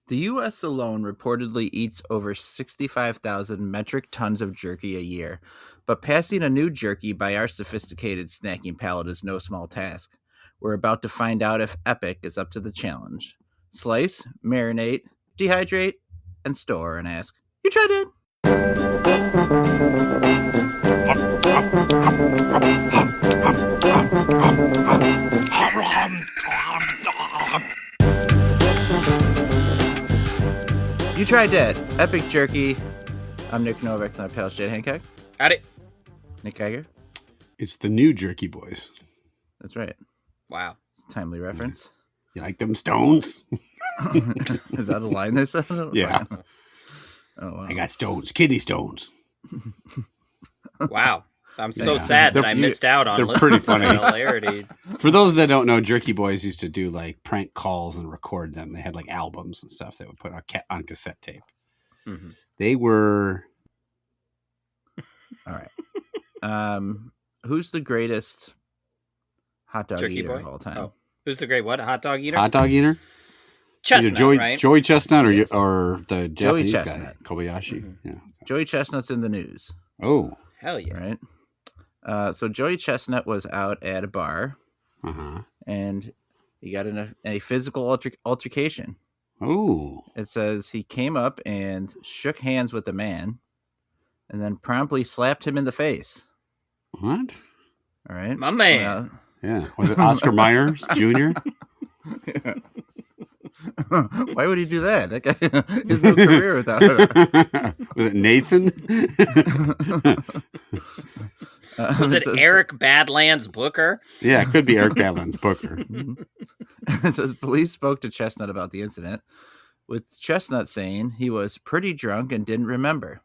The U.S. alone reportedly eats over 65,000 metric tons of jerky a year, but passing a new jerky by our sophisticated snacking palate is no small task. We're about to find out if Epic is up to the challenge. Slice, marinate, dehydrate, and store and ask, "You tried it?" You Tried Dat, Epic Jerky. I'm Nick Novak, and my pal Shane Hancock. Howdy. Nick Geiger. It's the new Jerky Boys. That's right. Wow. It's a timely reference. You like them stones? Is that a line they said? Yeah. Oh, wow. I got stones, kidney stones. Wow. I'm so sad that I missed out on they're pretty funny. Hilarity. For those that don't know, Jerky Boys used to do like prank calls and record them. They had like albums and stuff they would put on cassette tape. Mm-hmm. They were... All right. Who's the greatest hot dog Jerky eater boy? of all time? Oh. Who's the great what? Hot dog eater? Hot dog eater? Chestnut, Joey, right? Joey Chestnut or, Yes. or the Japanese guy, Chestnut. Kobayashi. Mm-hmm. Yeah. Joey Chestnut's in the news, Oh. Hell yeah. right? So Joey Chestnut was out at a bar, Uh-huh. and he got in a physical altercation. Oh. It says he came up and shook hands with the man, and then promptly slapped him in the face. What? All right, My man. Yeah. Was it Oscar Myers Jr.? Why would he do that? That guy has no career without it. Was it Nathan? Was it Eric Badlands Booker? Yeah, it could be Eric Badlands Booker. It says police spoke to Chestnut about the incident, with Chestnut saying he was pretty drunk and didn't remember.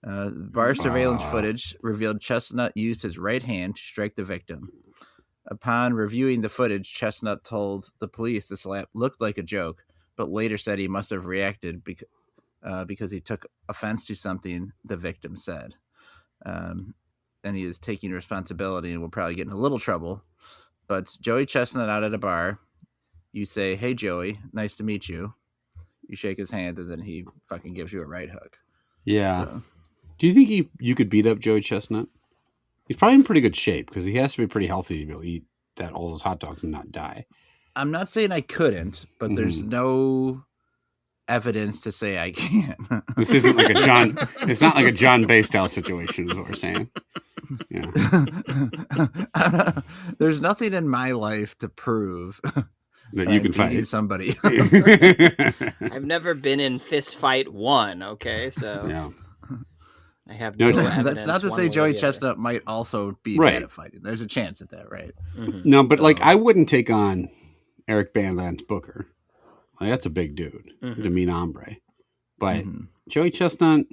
Bar surveillance footage revealed Chestnut used his right hand to strike the victim. Upon reviewing the footage, Chestnut told the police the slap looked like a joke, but later said he must have reacted because he took offense to something the victim said. And he is taking responsibility and will probably get in a little trouble. But Joey Chestnut out at a bar, you say, "Hey, Joey, nice to meet you." You shake his hand, and then he fucking gives you a right hook. Yeah. So, Do you think you could beat up Joey Chestnut? He's probably in pretty good shape because he has to be pretty healthy to be able to eat all those hot dogs and not die. I'm not saying I couldn't, but there's no evidence to say I can't. This isn't like a John. It's not like a John Bay style situation, is what we're saying. Yeah. There's nothing in my life to prove That you can I'm beating fight somebody. I've never been in fist fight one, okay? So Yeah. I have No, no evidence. That's not to one say way or Joey the other. Chestnut might also be Right. bad at fighting. There's a chance at that, right? Mm-hmm. No, but So- like I wouldn't take on Eric Badlands Booker. Like, that's a big dude. Mm-hmm. He's a mean hombre. But Mhm. Joey Chestnut,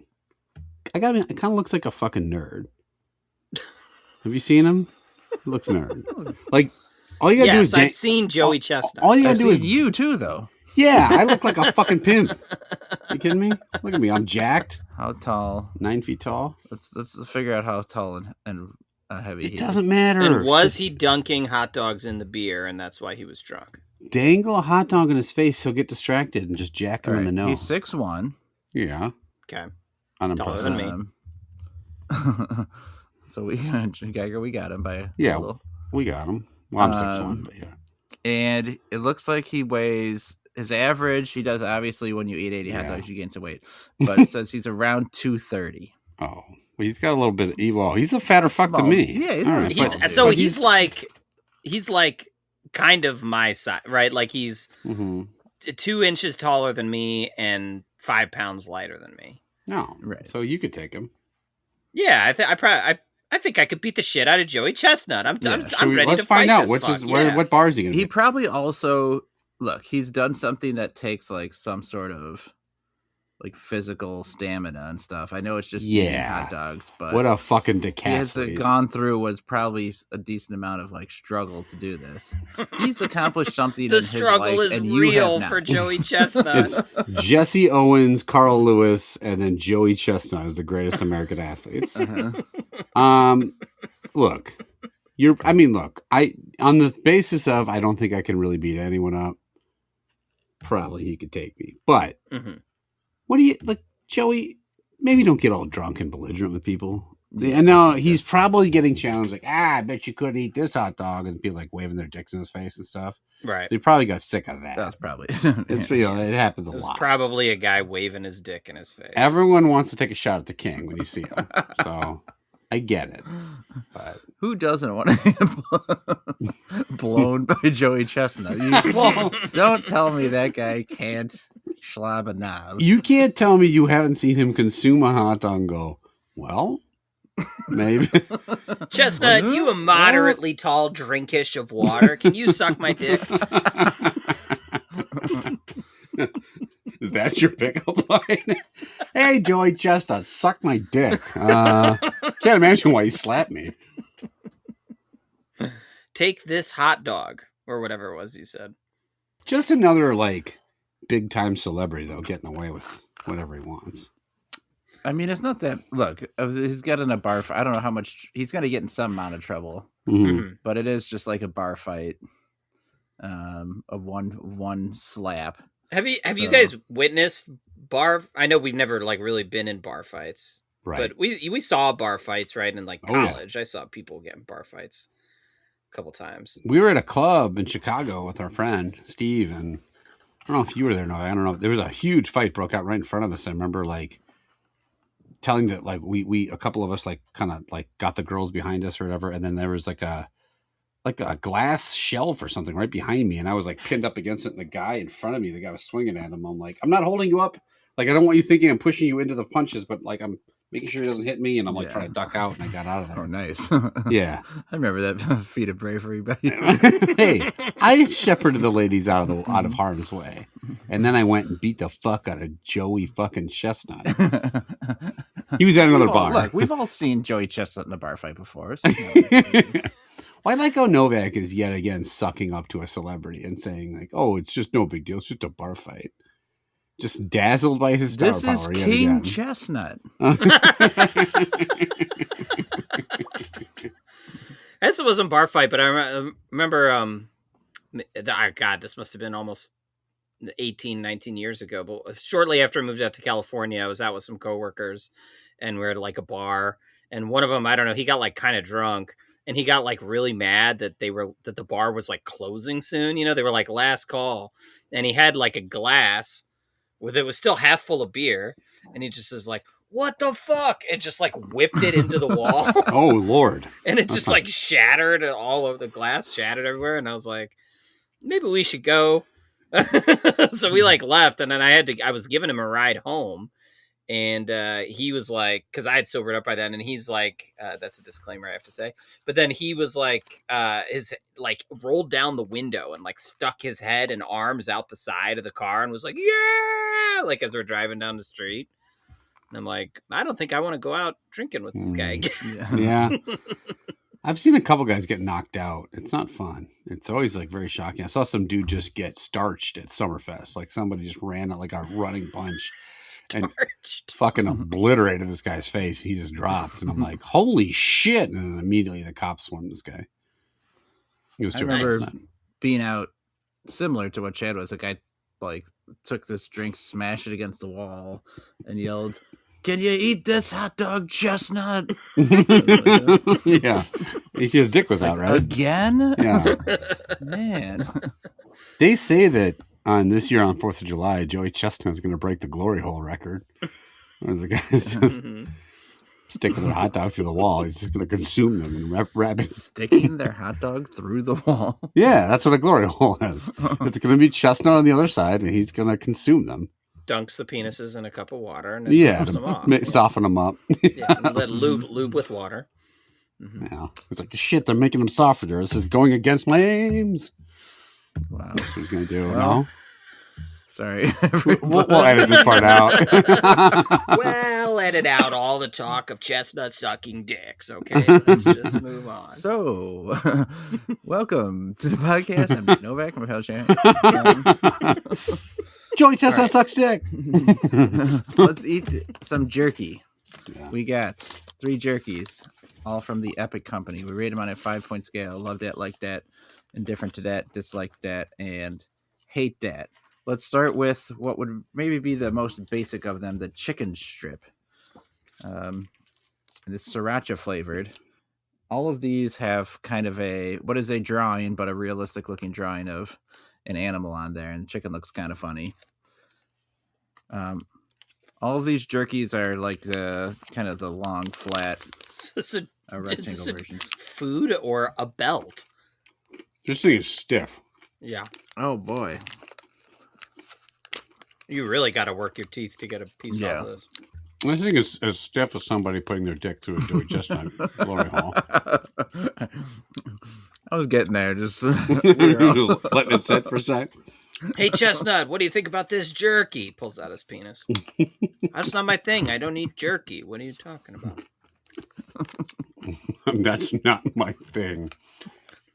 it kind of looks like a fucking nerd. Have you seen him? He looks nerd. Like all you gotta do Yes, is I've seen Joey Chestnut. all you gotta I've do is seen you too, though. Yeah, I look like a fucking pimp. You kidding me? Look at me. I'm jacked. How tall? 9 feet tall. Let's figure out how tall and heavy he It doesn't is. matter. And was he dunking hot dogs in the beer, and that's why he was drunk? Dangle a hot dog in his face, he'll get distracted and just jack him All in the right, nose. He's 6'1". Yeah. Okay. Unimpressive. Taller than me. So Geiger, we got him by a Yeah. little. We got him. Well, I'm 6'1", but yeah. And it looks like he weighs his average. He does obviously when you eat 80 hot Yeah. dogs, you gain some weight. But it says he's around 230. Oh, well, he's got a little bit of evil. He's a fatter fuck Small. than me. Yeah, he's All not right, small. but- So But he's like kind of my size, right? Like he's Mhm. 2 inches taller than me and 5 pounds lighter than me. No, Right. So you could take him. Yeah, I think I could beat the shit out of Joey Chestnut. I'm Yeah, I'm ready Let's to find fight out this which fuck. is Yeah. what bar is he gonna He be? probably also he's done something that takes like some sort of like physical stamina and stuff. I know it's just eating Yeah. hot dogs, but What a fucking he has decathlete. gone through was probably a decent amount of like struggle to do this. He's accomplished something. The in his struggle life, is and you real have for not. Joey Chestnut. It's Jesse Owens, Carl Lewis, and then Joey Chestnut is the greatest American athletes. Uh-huh. Look, I on the basis of I don't think I can really beat anyone up. probably he could take me. But Mm-hmm. what do you like, Joey? Maybe don't get all drunk and belligerent with people. Yeah, And now he's probably getting challenged, like, I bet you couldn't eat this hot dog, and people like waving their dicks in his face and stuff. Right. So he probably got sick of that. That was probably It's it happens a It was lot. probably a guy waving his dick in his face. Everyone wants to take a shot at the king when you see him, so I get it. But who doesn't want to get blown by Joey Chestnut? Don't tell me that guy can't schlob a knob. you can't tell me you haven't seen him consume a hot dog and go, well, maybe. Chestnut, you a moderately tall drinkish of water. Can you suck my dick? Is that your pickup line? Hey, Joey Chestnut, suck my dick. Can't imagine why you slapped me. Take this hot dog, or whatever it was you said. Just another, like, big-time celebrity, though, getting away with whatever he wants. I mean, it's not that. Look, he's got in a bar fight. I don't know how much he's going to get in some amount of trouble, but it is just like a bar fight, a one slap. Have you guys witnessed bar? I know we've never like really been in bar fights, Right. but we saw bar fights right in like Oh, yeah. college. I saw people get in bar fights a couple times. We were at a club in Chicago with our friend, Steve, and I don't know if you were there, no, I don't know. There was a huge fight broke out right in front of us. I remember, like, telling that, like, we a couple of us, like, kind of, like, got the girls behind us or whatever, and then there was, like a glass shelf or something right behind me, and I was, like, pinned up against it, and the guy in front of me, the guy was swinging at him. I'm like, I'm not holding you up. Like, I don't want you thinking I'm pushing you into the punches, but, like, I'm making sure he doesn't hit me, and I'm, like, trying to duck out, and I got out of there. Oh, nice. Yeah. I remember that feat of bravery. But Hey, I shepherded the ladies out of harm's way, and then I went and beat the fuck out of Joey fucking Chestnut. He was at another bar. Look, we've all seen Joey Chestnut in a bar fight before. So Well, I like how Novak is yet again sucking up to a celebrity and saying, like, "Oh, it's just no big deal. It's just a bar fight." Just dazzled by his star this power. is yet King again. Chestnut. That wasn't bar fight, but I remember. God, this must have been almost 18, 19 years ago. But shortly after I moved out to California, I was out with some coworkers, and we were at like a bar. And one of them, I don't know, he got like kind of drunk, and he got like really mad that the bar was like closing soon. You know, they were like last call, and he had like a glass with it was still half full of beer, and he just is like, "What the fuck?" and just like whipped it into the wall. Oh Lord! And it just like shattered all over the glass, shattered everywhere. And I was like, maybe we should go. So we like left, and then I was giving him a ride home, and he was like, because I had sobered up by then, and he's like, that's a disclaimer I have to say, but then he was like, his like rolled down the window and like stuck his head and arms out the side of the car and was like, yeah, like as we're driving down the street. And I'm like, I don't think I want to go out drinking with this guy again. Yeah. I've seen a couple guys get knocked out. It's not fun. It's always like very shocking. I saw some dude just get starched at Summerfest. Like somebody just ran like a running punch and fucking obliterated this guy's face. He just dropped. And I'm like, holy shit. And then immediately the cops swarmed this guy. He was I too remember nice. being out similar to what Chad was. A guy like took this drink, smashed it against the wall, and yelled, "Can you eat this hot dog, Chestnut?" Yeah. His dick was out, right? Again? Yeah. Man. They say that on this year on 4th of July, Joey Chestnut is going to break the glory hole record. Whereas the guys just sticking their hot dog through the wall. He's just going to consume them and wrap it. Sticking their hot dog through the wall. Yeah, that's what a glory hole is. It's going to be Chestnut on the other side, and he's going to consume them. Dunks the penises in a cup of water and Yeah, them off. soften them up. Yeah, and let lube with water. Yeah, it's like, shit, they're making them softer. This is going against my aims. Wow. That's what he's going to do. Well, No? Sorry. We'll edit this part out. Well, edit out all the talk of Chestnut sucking dicks, okay? Let's just move on. So, welcome to the podcast. I'm Novak. I'm a pal Shannon. Joey Chestnut sucks dick. Let's eat some jerky. Yeah. We got 3 jerkies, all from the Epic Company. We rate them on a 5-point scale. Love that, like that, indifferent to that, dislike that, and hate that. let's start with what would maybe be the most basic of them, the chicken strip. This sriracha flavored. All of these have kind of what is a drawing, but a realistic looking drawing of an animal on there, and the chicken looks kind of funny. All of these jerkies are like the kind of the long, flat, rectangle versions. Food or a belt? This thing is stiff. Yeah. Oh boy. You really got to work your teeth to get a piece out of this. This thing is as stiff as somebody putting their dick through a Joey Chestnut glory hole. I was getting there, just Just letting it sit for a sec. Hey, Chestnut, what do you think about this jerky? Pulls out his penis. That's not my thing. I don't eat jerky. What are you talking about? That's not my thing.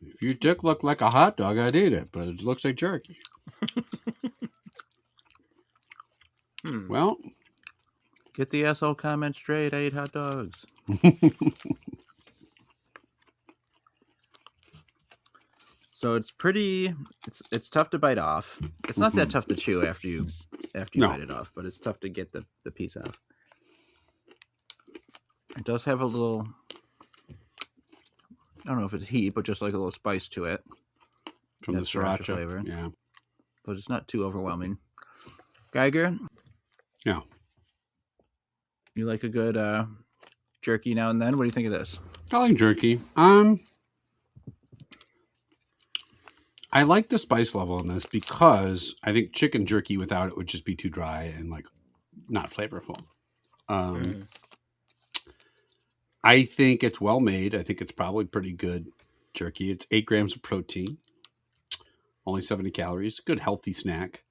If your dick looked like a hot dog, I'd eat it, but it looks like jerky. Well, get the asshole comment straight. I eat hot dogs. So it's pretty. It's tough to bite off. It's not that tough to chew after you bite it off, but it's tough to get the piece off. It does have a little. I don't know if it's heat, but just like a little spice to it from the sriracha flavor. Yeah, but it's not too overwhelming. Geiger. Yeah. You like a good jerky now and then? What do you think of this? I like jerky. I like the spice level in this because I think chicken jerky without it would just be too dry and like not flavorful. I think it's well made. I think it's probably pretty good jerky. It's 8 grams of protein, only 70 calories. Good healthy snack.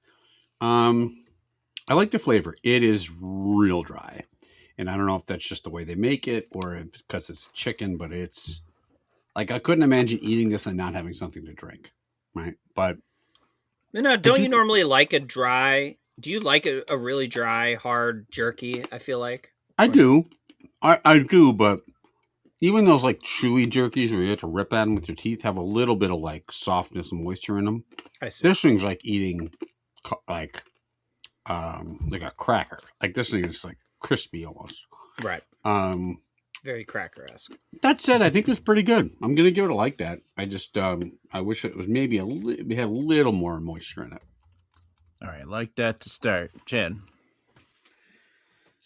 I like the flavor. It is real dry. And I don't know if that's just the way they make it or if because it's chicken, but it's like I couldn't imagine eating this and not having something to drink. Right. But don't you normally like a dry? Do you like a really dry, hard jerky? I feel like I do. I do, but even those like chewy jerkies where you have to rip at them with your teeth have a little bit of like softness and moisture in them. I see. This thing's like eating like a cracker. Like this thing is like crispy almost. Right. Very cracker-esque. That said, I think it's pretty good. I'm gonna give it a like that. I just I wish it was maybe it had a little more moisture in it. All right, like that to start. Chad.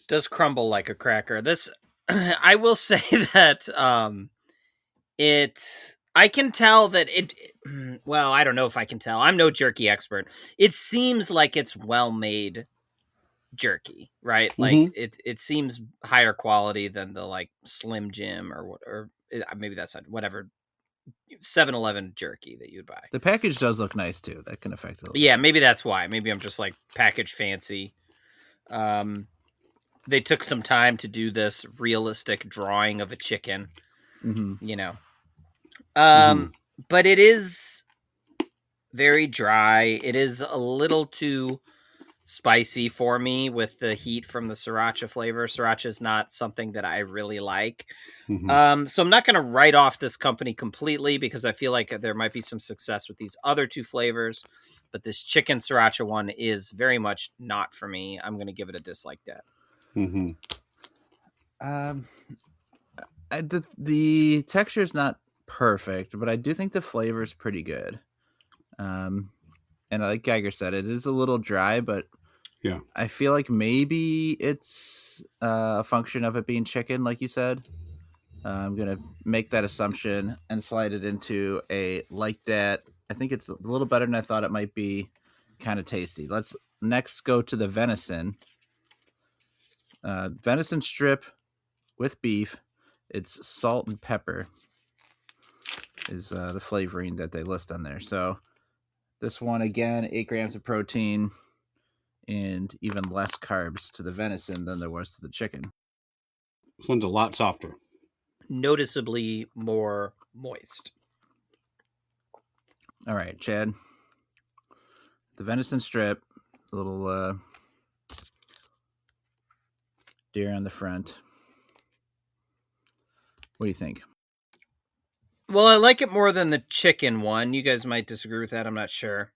Does crumble like a cracker. This I will say that I can tell that well, I don't know if I can tell. I'm no jerky expert. It seems like it's well made jerky, right? Like it seems higher quality than the like Slim Jim or maybe that's not whatever 7-Eleven jerky that you'd buy. The package does look nice too. That can affect it. Yeah, maybe that's why. Maybe I'm just like package fancy. They took some time to do this realistic drawing of a chicken, you know. But it is very dry. It is a little too spicy for me with the heat from the sriracha flavor. Sriracha is not something that I really like. So I'm not going to write off this company completely because I feel like there might be some success with these other two flavors. But this chicken sriracha one is very much not for me. I'm going to give it a dislike that. The texture is not perfect, but I do think the flavor is pretty good. And like Geiger said, it is a little dry, but yeah, I feel like maybe it's a function of it being chicken, like you said. I'm gonna make that assumption and slide it into a like that. I think it's a little better than I thought it might be. Kind of tasty. Let's next go to the venison. Venison strip with beef. It's salt and pepper is the flavoring that they list on there. So this one, again, 8 grams of protein and even less carbs to the venison than there was to the chicken. This one's a lot softer. Noticeably more moist. All right, Chad. The venison strip, a little deer on the front. What do you think? Well, I like it more than the chicken one. You guys might disagree with that. I'm not sure.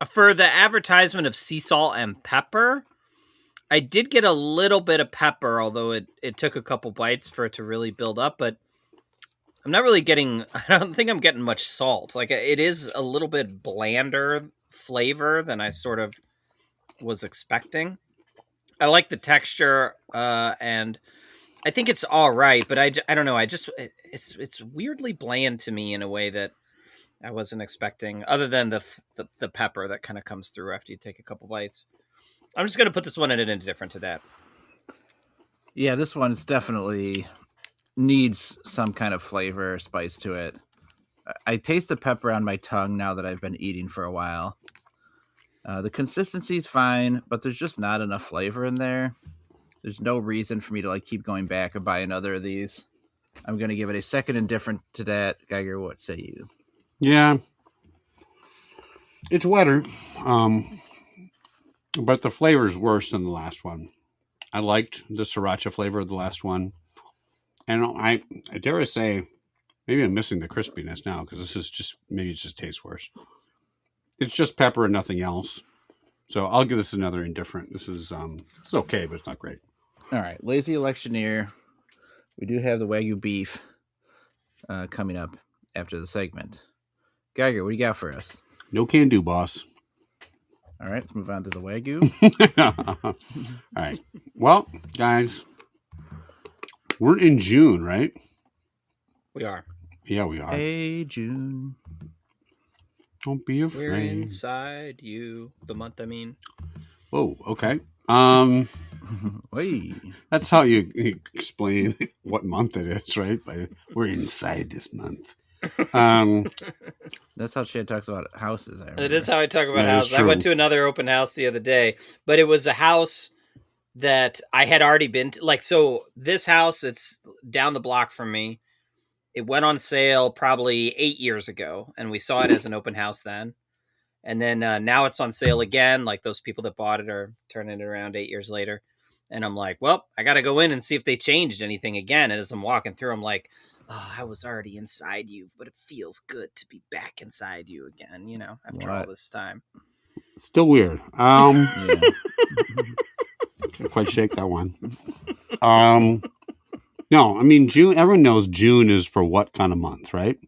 For the advertisement of sea salt and pepper, I did get a little bit of pepper, although it took a couple bites for it to really build up, but I'm not really getting, I don't think I'm getting much salt. Like, it is a little bit blander flavor than I sort of was expecting. I like the texture, and I think it's all right, but I don't know. It's weirdly bland to me in a way that I wasn't expecting, other than the pepper that kind of comes through after you take a couple bites. I'm just going to put this one in indifferent to that. Yeah, this one's definitely needs some kind of flavor or spice to it. I taste the pepper on my tongue now that I've been eating for a while. The consistency's fine, but there's just not enough flavor in there. There's no reason for me to like keep going back and buy another of these. I'm going to give it a second indifferent to that. Geiger, what say you? Yeah. It's wetter, but the flavor's worse than the last one. I liked the sriracha flavor of the last one. And I dare I say, maybe I'm missing the crispiness now because this is just, maybe it just tastes worse. It's just pepper and nothing else. So I'll give this another indifferent. This is it's okay, but it's not great. All right, lazy electioneer. We do have the Wagyu beef coming up after the segment. Geiger, what do you got for us? No can do, boss. All right, let's move on to the Wagyu. All right. Well, guys, we're in June, right? We are. Yeah, we are. Hey, June. Don't be afraid. We're inside you. The month, I mean. Whoa, okay. Hey. That's how you explain what month it is, right? We're inside this month. That's how Chad talks about houses. It is how I talk about That is houses. I went true. to another open house the other day, but it was a house that I had already been to. Like, so this house, it's down the block from me. It went on sale probably 8 years ago, and we saw it as an open house then. And then now it's on sale again. Like, those people that bought it are turning it around 8 years later. And I'm like, well, I got to go in and see if they changed anything again. And as I'm walking through, I'm like, oh, I was already inside you, but it feels good to be back inside you again, you know, after all this time. Still weird. Yeah. Can't quite shake that one. No, I mean, June, everyone knows June is for what kind of month, right?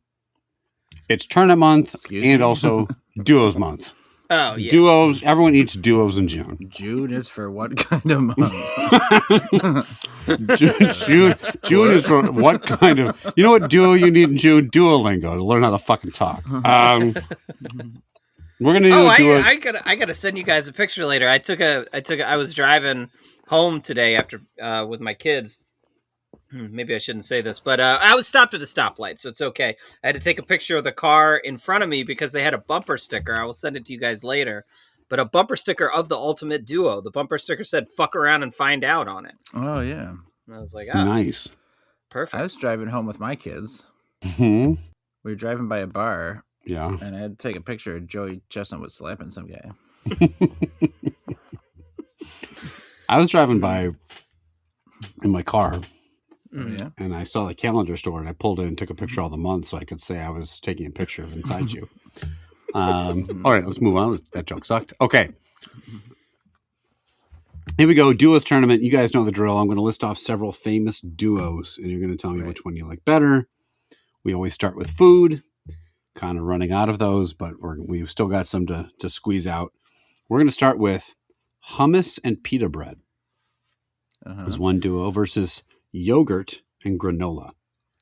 It's tournament month and also duos month. Oh, yeah. Duos, everyone eats duos in June. June is for what kind of month? June is for what kind of... You know what duo you need in June? Duolingo, to learn how to fucking talk. We're going to do I gotta send you guys a picture later. I was driving home today after with my kids. Maybe I shouldn't say this, but I was stopped at a stoplight, so it's okay. I had to take a picture of the car in front of me because they had a bumper sticker. I will send it to you guys later. But a bumper sticker of the Ultimate Duo. The bumper sticker said, fuck around and find out on it. Oh, yeah. And I was like, nice. Perfect. I was driving home with my kids. Mm-hmm. We were driving by a bar. Yeah. And I had to take a picture of Joey Chestnut was slapping some guy. I was driving by in my car. Yeah. And I saw the calendar store and I pulled in and took a picture of all the months so I could say I was taking a picture of inside you. All right, let's move on. That joke sucked. Okay. Here we go. Duos tournament. You guys know the drill. I'm going to list off several famous duos and you're going to tell me which one you like better. We always start with food. Kind of running out of those, but we've still got some to squeeze out. We're going to start with hummus and pita bread. As one duo versus yogurt and granola.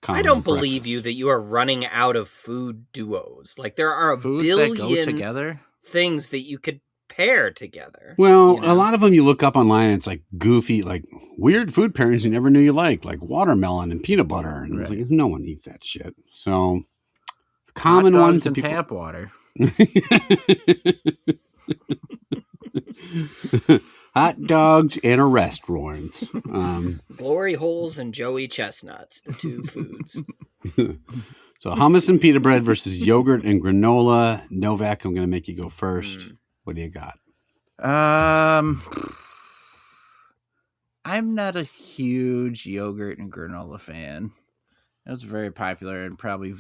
I don't believe you that you are running out of food duos. Like, there are Foods billion that go together? things that you could pair together. Well, you know? a lot of them you look up online and it's like goofy, like weird food pairings you never knew you like watermelon and peanut butter. And it's like, no one eats that shit. So common ones and tap water. Hot dogs and a restaurant. Glory holes and Joey Chestnuts, the two foods. So hummus and pita bread versus yogurt and granola. Novak, I'm going to make you go first. What do you got? I'm not a huge yogurt and granola fan. It was very popular and probably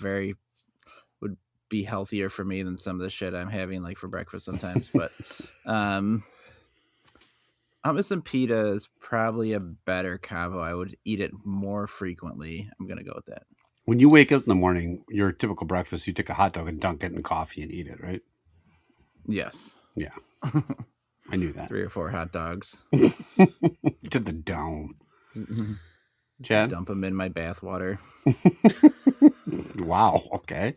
would be healthier for me than some of the shit I'm having like for breakfast sometimes. But hummus and pita is probably a better combo. I would eat it more frequently. I'm gonna go with that. When you wake up in the morning, your typical breakfast, you take a hot dog and dunk it in coffee and eat it, right? Yes. Yeah. I knew that. 3 or 4 hot dogs. To the dome. Chad? Dump them in my bath water. Wow. Okay.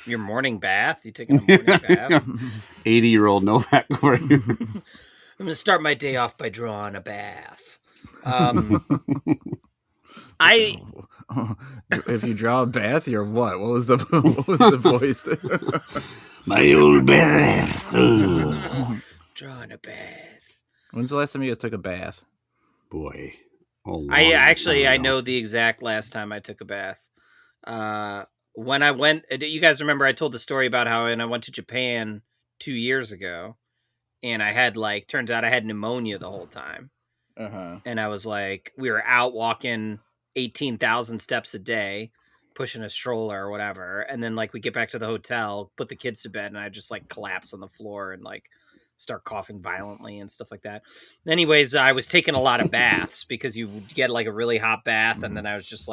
Your morning bath? You taking a morning bath? 80-year-old Novak over here. I'm gonna start my day off by drawing a bath. If you draw a bath, you're what? What was the voice there? My old bath. Drawing a bath. When's the last time you guys took a bath? Boy. I know the exact last time I took a bath. When I went, you guys remember I told the story about how when I went to Japan 2 years ago, and I had turns out I had pneumonia the whole time. Uh-huh. And I was we were out walking 18,000 steps a day, pushing a stroller or whatever. And then we get back to the hotel, put the kids to bed, and I just collapse on the floor and start coughing violently and stuff like that. Anyways, I was taking a lot of baths because you would get a really hot bath. And then I was just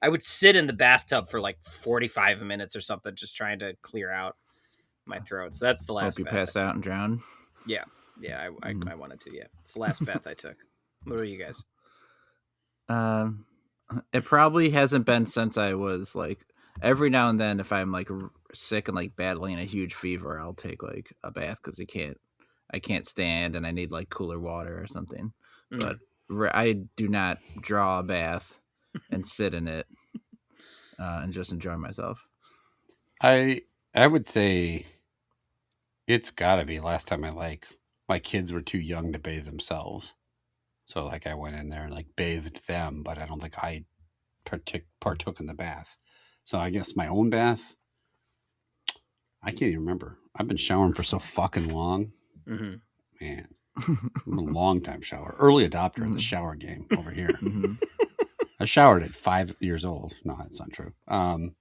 I would sit in the bathtub for 45 minutes or something, just trying to clear out my throat. So that's the last Hope you bath passed out and drowned. Yeah. I wanted to. Yeah. It's the last bath I took. What are you guys? It probably hasn't been since I was every now and then if I'm sick and battling a huge fever, I'll take a bath because I can't stand and I need cooler water or something. But I do not draw a bath and sit in it and just enjoy myself. I would say it's gotta be last time my kids were too young to bathe themselves. So I went in there and bathed them, but I don't think I partook in the bath. So I guess my own bath, I can't even remember. I've been showering for so fucking long. Mm-hmm. Man, I'm a long time shower. Early adopter of the shower game over here. Mm-hmm. I showered at 5 years old. No, that's not true. All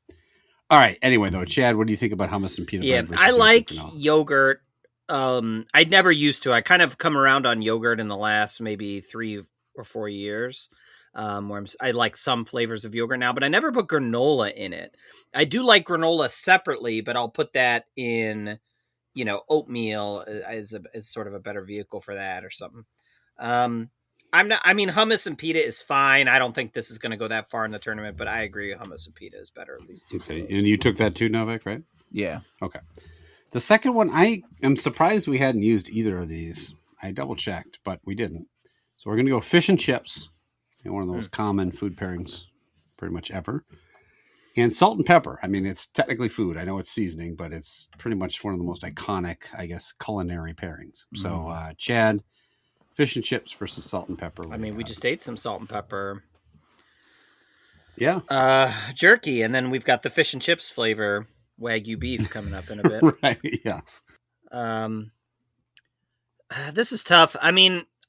right. Anyway, though, Chad, what do you think about hummus and peanut butter? Yeah, I like yogurt. I never used to. I kind of come around on yogurt in the last maybe 3 or 4 years. Where I like some flavors of yogurt now, but I never put granola in it. I do like granola separately, but I'll put that in, oatmeal as sort of a better vehicle for that or something. Hummus and pita is fine. I don't think this is going to go that far in the tournament, but I agree hummus and pita is better, at least. Okay, and you took that too, Novak, right? Yeah. Okay. The second one, I am surprised we hadn't used either of these. I double checked, but we didn't. So we're going to go fish and chips. One of those common food pairings pretty much ever. And salt and pepper. I mean, it's technically food. I know it's seasoning, but it's pretty much one of the most iconic, I guess, culinary pairings. So, Chad, fish and chips versus salt and pepper. We just ate some salt and pepper. Yeah. Jerky, and then we've got the fish and chips flavor, Wagyu beef, coming up in a bit. Right, yes. This is tough.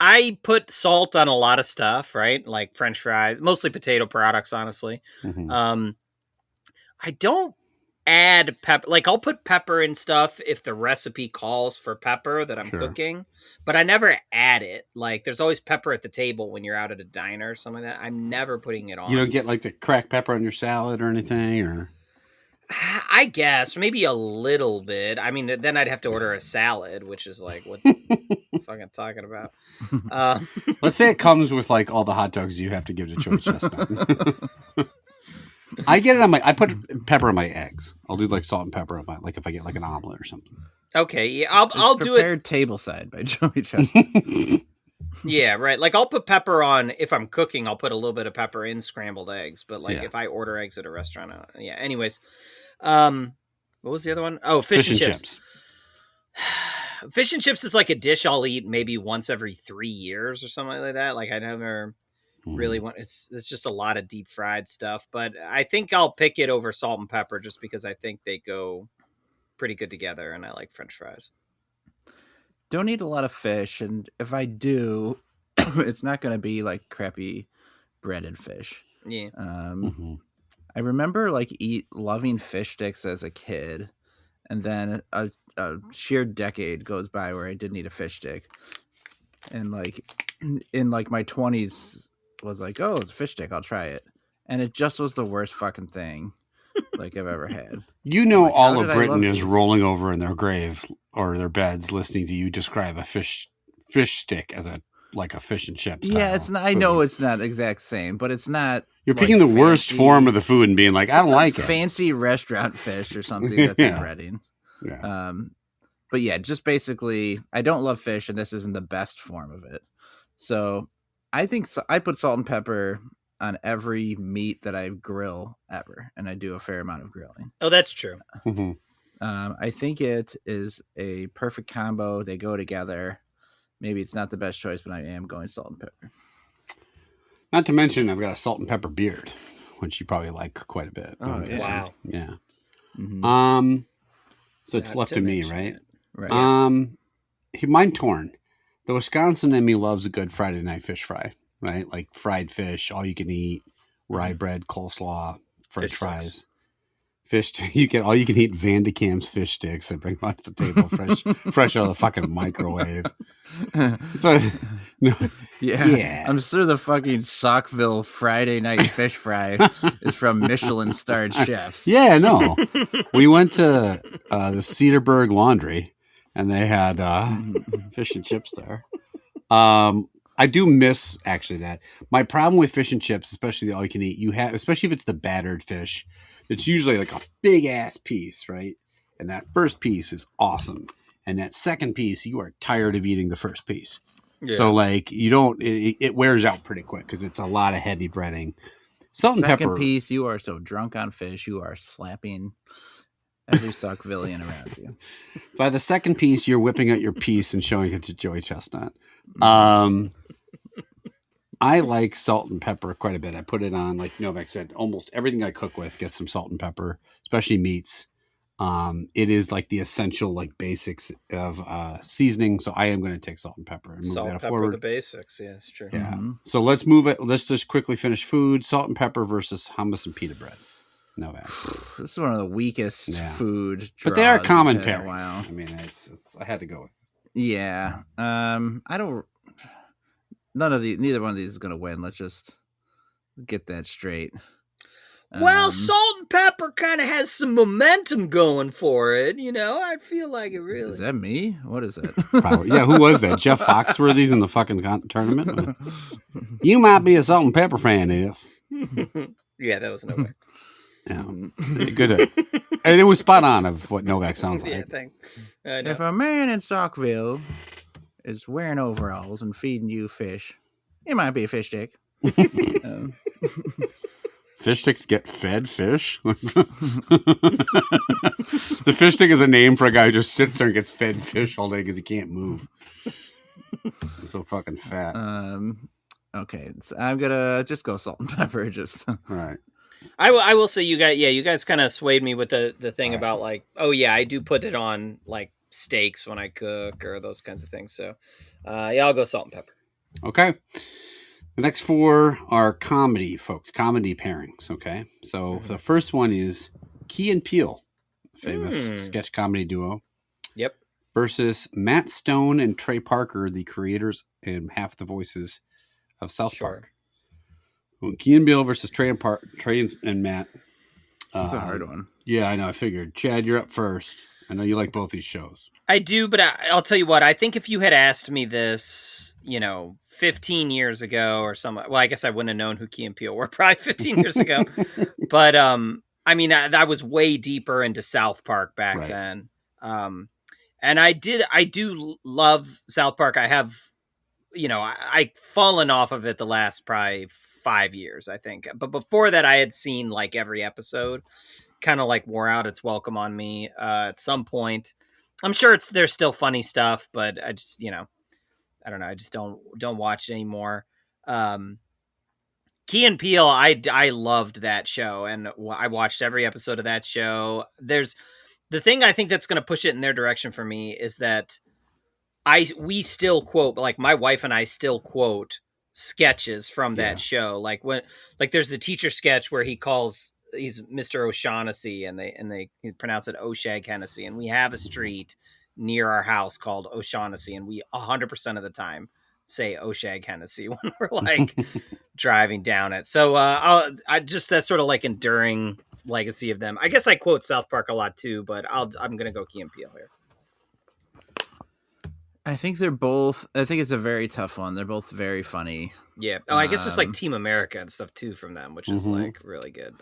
I put salt on a lot of stuff, right? Like French fries, mostly potato products, honestly. Mm-hmm. I don't add pepper. I'll put pepper in stuff if the recipe calls for pepper that I'm cooking, but I never add it. There's always pepper at the table when you're out at a diner or something like that. I'm never putting it on. You don't get the cracked pepper on your salad or anything, or? I guess maybe a little bit. Then I'd have to order a salad, which is what the fuck I'm talking about. Let's say it comes with all the hot dogs you have to give to Joey Chestnut. I get it on I put pepper on my eggs. I'll do salt and pepper on my if I get an omelet or something. Okay, yeah, I'll do it. Prepared tableside by Joey Chestnut. Yeah, right. I'll put pepper on if I'm cooking. I'll put a little bit of pepper in scrambled eggs. But if I order eggs at a restaurant, yeah. Anyways, what was the other one? Oh, fish and chips. Fish and chips is a dish I'll eat maybe once every 3 years or something like that. I never really want. It's just a lot of deep fried stuff. But I think I'll pick it over salt and pepper just because I think they go pretty good together, and I like French fries. Don't eat a lot of fish, and if I do, it's not going to be crappy breaded fish. Yeah. I remember loving fish sticks as a kid, and then a sheer decade goes by where I didn't eat a fish stick, and like in like my 20s was like, oh, it's a fish stick, I'll try it, and it just was the worst fucking thing like I've ever had. You know, like, all how of did I Britain love is these? rolling over in their grave or their beds listening to you describe a fish stick as a fish and chips. Yeah, it's not. I know it's not the exact same, but it's not. You're like, picking the worst fancy- form of the food and being like, I it's don't not like it. fancy restaurant fish or something that's in Yeah. breading. Yeah. But yeah, just basically, I don't love fish, and this isn't the best form of it. So I think I put salt and pepper on every meat that I grill ever, and I do a fair amount of grilling. Oh, that's true. Mhm. I think it is a perfect combo. They go together. Maybe it's not the best choice, but I am going salt and pepper. Not to mention, I've got a salt and pepper beard, which you probably like quite a bit. Oh, yeah. Wow. Yeah. Mhm. So it's Not left to to me, mention right? it. Right. Mine torn. The Wisconsin in me loves a good Friday night fish fry, right? Like fried fish, all you can eat, rye bread, coleslaw, French Fish fries. Fish, you get all you can eat Van de Kamp's fish sticks. They bring them out to the table fresh out of the fucking microwave. So, no, Yeah. I'm sure the fucking Saukville Friday night fish fry is from Michelin starred chefs. yeah, no. We went to the Cedarburg Laundry, and they had fish and chips there. I do miss actually that. My problem with fish and chips, especially the all you can eat, especially if it's the battered fish, it's usually like a big ass piece, right? And that first piece is awesome. And that second piece, you are tired of eating the first piece. Yeah. So like it wears out pretty quick because it's a lot of heavy breading. Salt and Second pepper. piece, you are so drunk on fish, you are slapping every Saukvillian around you. By the second piece, you're whipping out your piece and showing it to Joey Chestnut. I like salt and pepper quite a bit. I put it on, like Novak said, almost everything I cook with gets some salt and pepper, especially meats. It is like the essential, like basics of seasoning. So I am going to take salt and pepper and move Salt, that pepper, forward. the basics. Yeah, it's true. Yeah. Mhm. So let's move it. Let's just quickly finish food. Salt and pepper versus hummus and pita bread. Novak. This is one of the weakest Yeah. food, But they are draws common we've had in pairing. a while. I mean, it's. I had to go with. Yeah. I don't. Neither one of these is gonna win. Let's just get that straight. Well, salt and pepper kind of has some momentum going for it. You know, I feel like it really. Is that me? What is that? Probably. Yeah, who was that? Jeff Foxworthy's in the fucking tournament. You might be a salt and pepper fan, if. Yeah, that was Novak. Yeah, good. And it was spot on of what Novak sounds like. Yeah, thanks. I know. If a man in Saukville is wearing overalls and feeding you fish, it might be a fish stick. Fish sticks get fed fish. The fish stick is a name for a guy who just sits there and gets fed fish all day because he can't move. He's so fucking fat. Okay, so I'm gonna just go salt and pepper. Just All right. I will say you guys kind of swayed me with the thing about like, oh yeah, I do put it on like steaks when I cook or those kinds of things. So yeah, I'll go salt and pepper. Okay. The next four are comedy, folks. Comedy pairings. Okay. So the first one is Key and Peele, famous sketch comedy duo. Yep. Versus Matt Stone and Trey Parker, the creators and half the voices of South Park. Key and Peele versus Trey and Matt. That's a hard one. Yeah, I know. I figured. Chad, you're up first. I know you like both these shows. I do, but I'll tell you what. I think if you had asked me this, 15 years ago or something, well, I guess I wouldn't have known who Key and Peele were probably 15 years ago. But I mean, I was way deeper into South Park back then. And I do love South Park. I have, I fallen off of it the last probably 5 years, I think. But before that, I had seen like every episode, kind of like wore out its welcome on me at some point. I'm sure there's still funny stuff, but I just, I don't know. I just don't watch it anymore. Key and Peele, I loved that show, and I watched every episode of that show. There's the thing I think that's going to push it in their direction for me is that we still quote, like my wife and I still quote sketches from that show. Like there's the teacher sketch where he calls he's Mr. O'Shaughnessy, and they pronounce it O'Shag-Hennessy, and we have a street near our house called O'Shaughnessy, and we 100% of the time say O'Shag-Hennessy when we're like driving down it. So I just that sort of like enduring legacy of them. I guess I quote South Park a lot too, but I'm gonna go Key and Peele here. I think they're both. I think it's a very tough one. They're both very funny. Yeah. Oh, I guess there's like Team America and stuff too from them, which is like really good.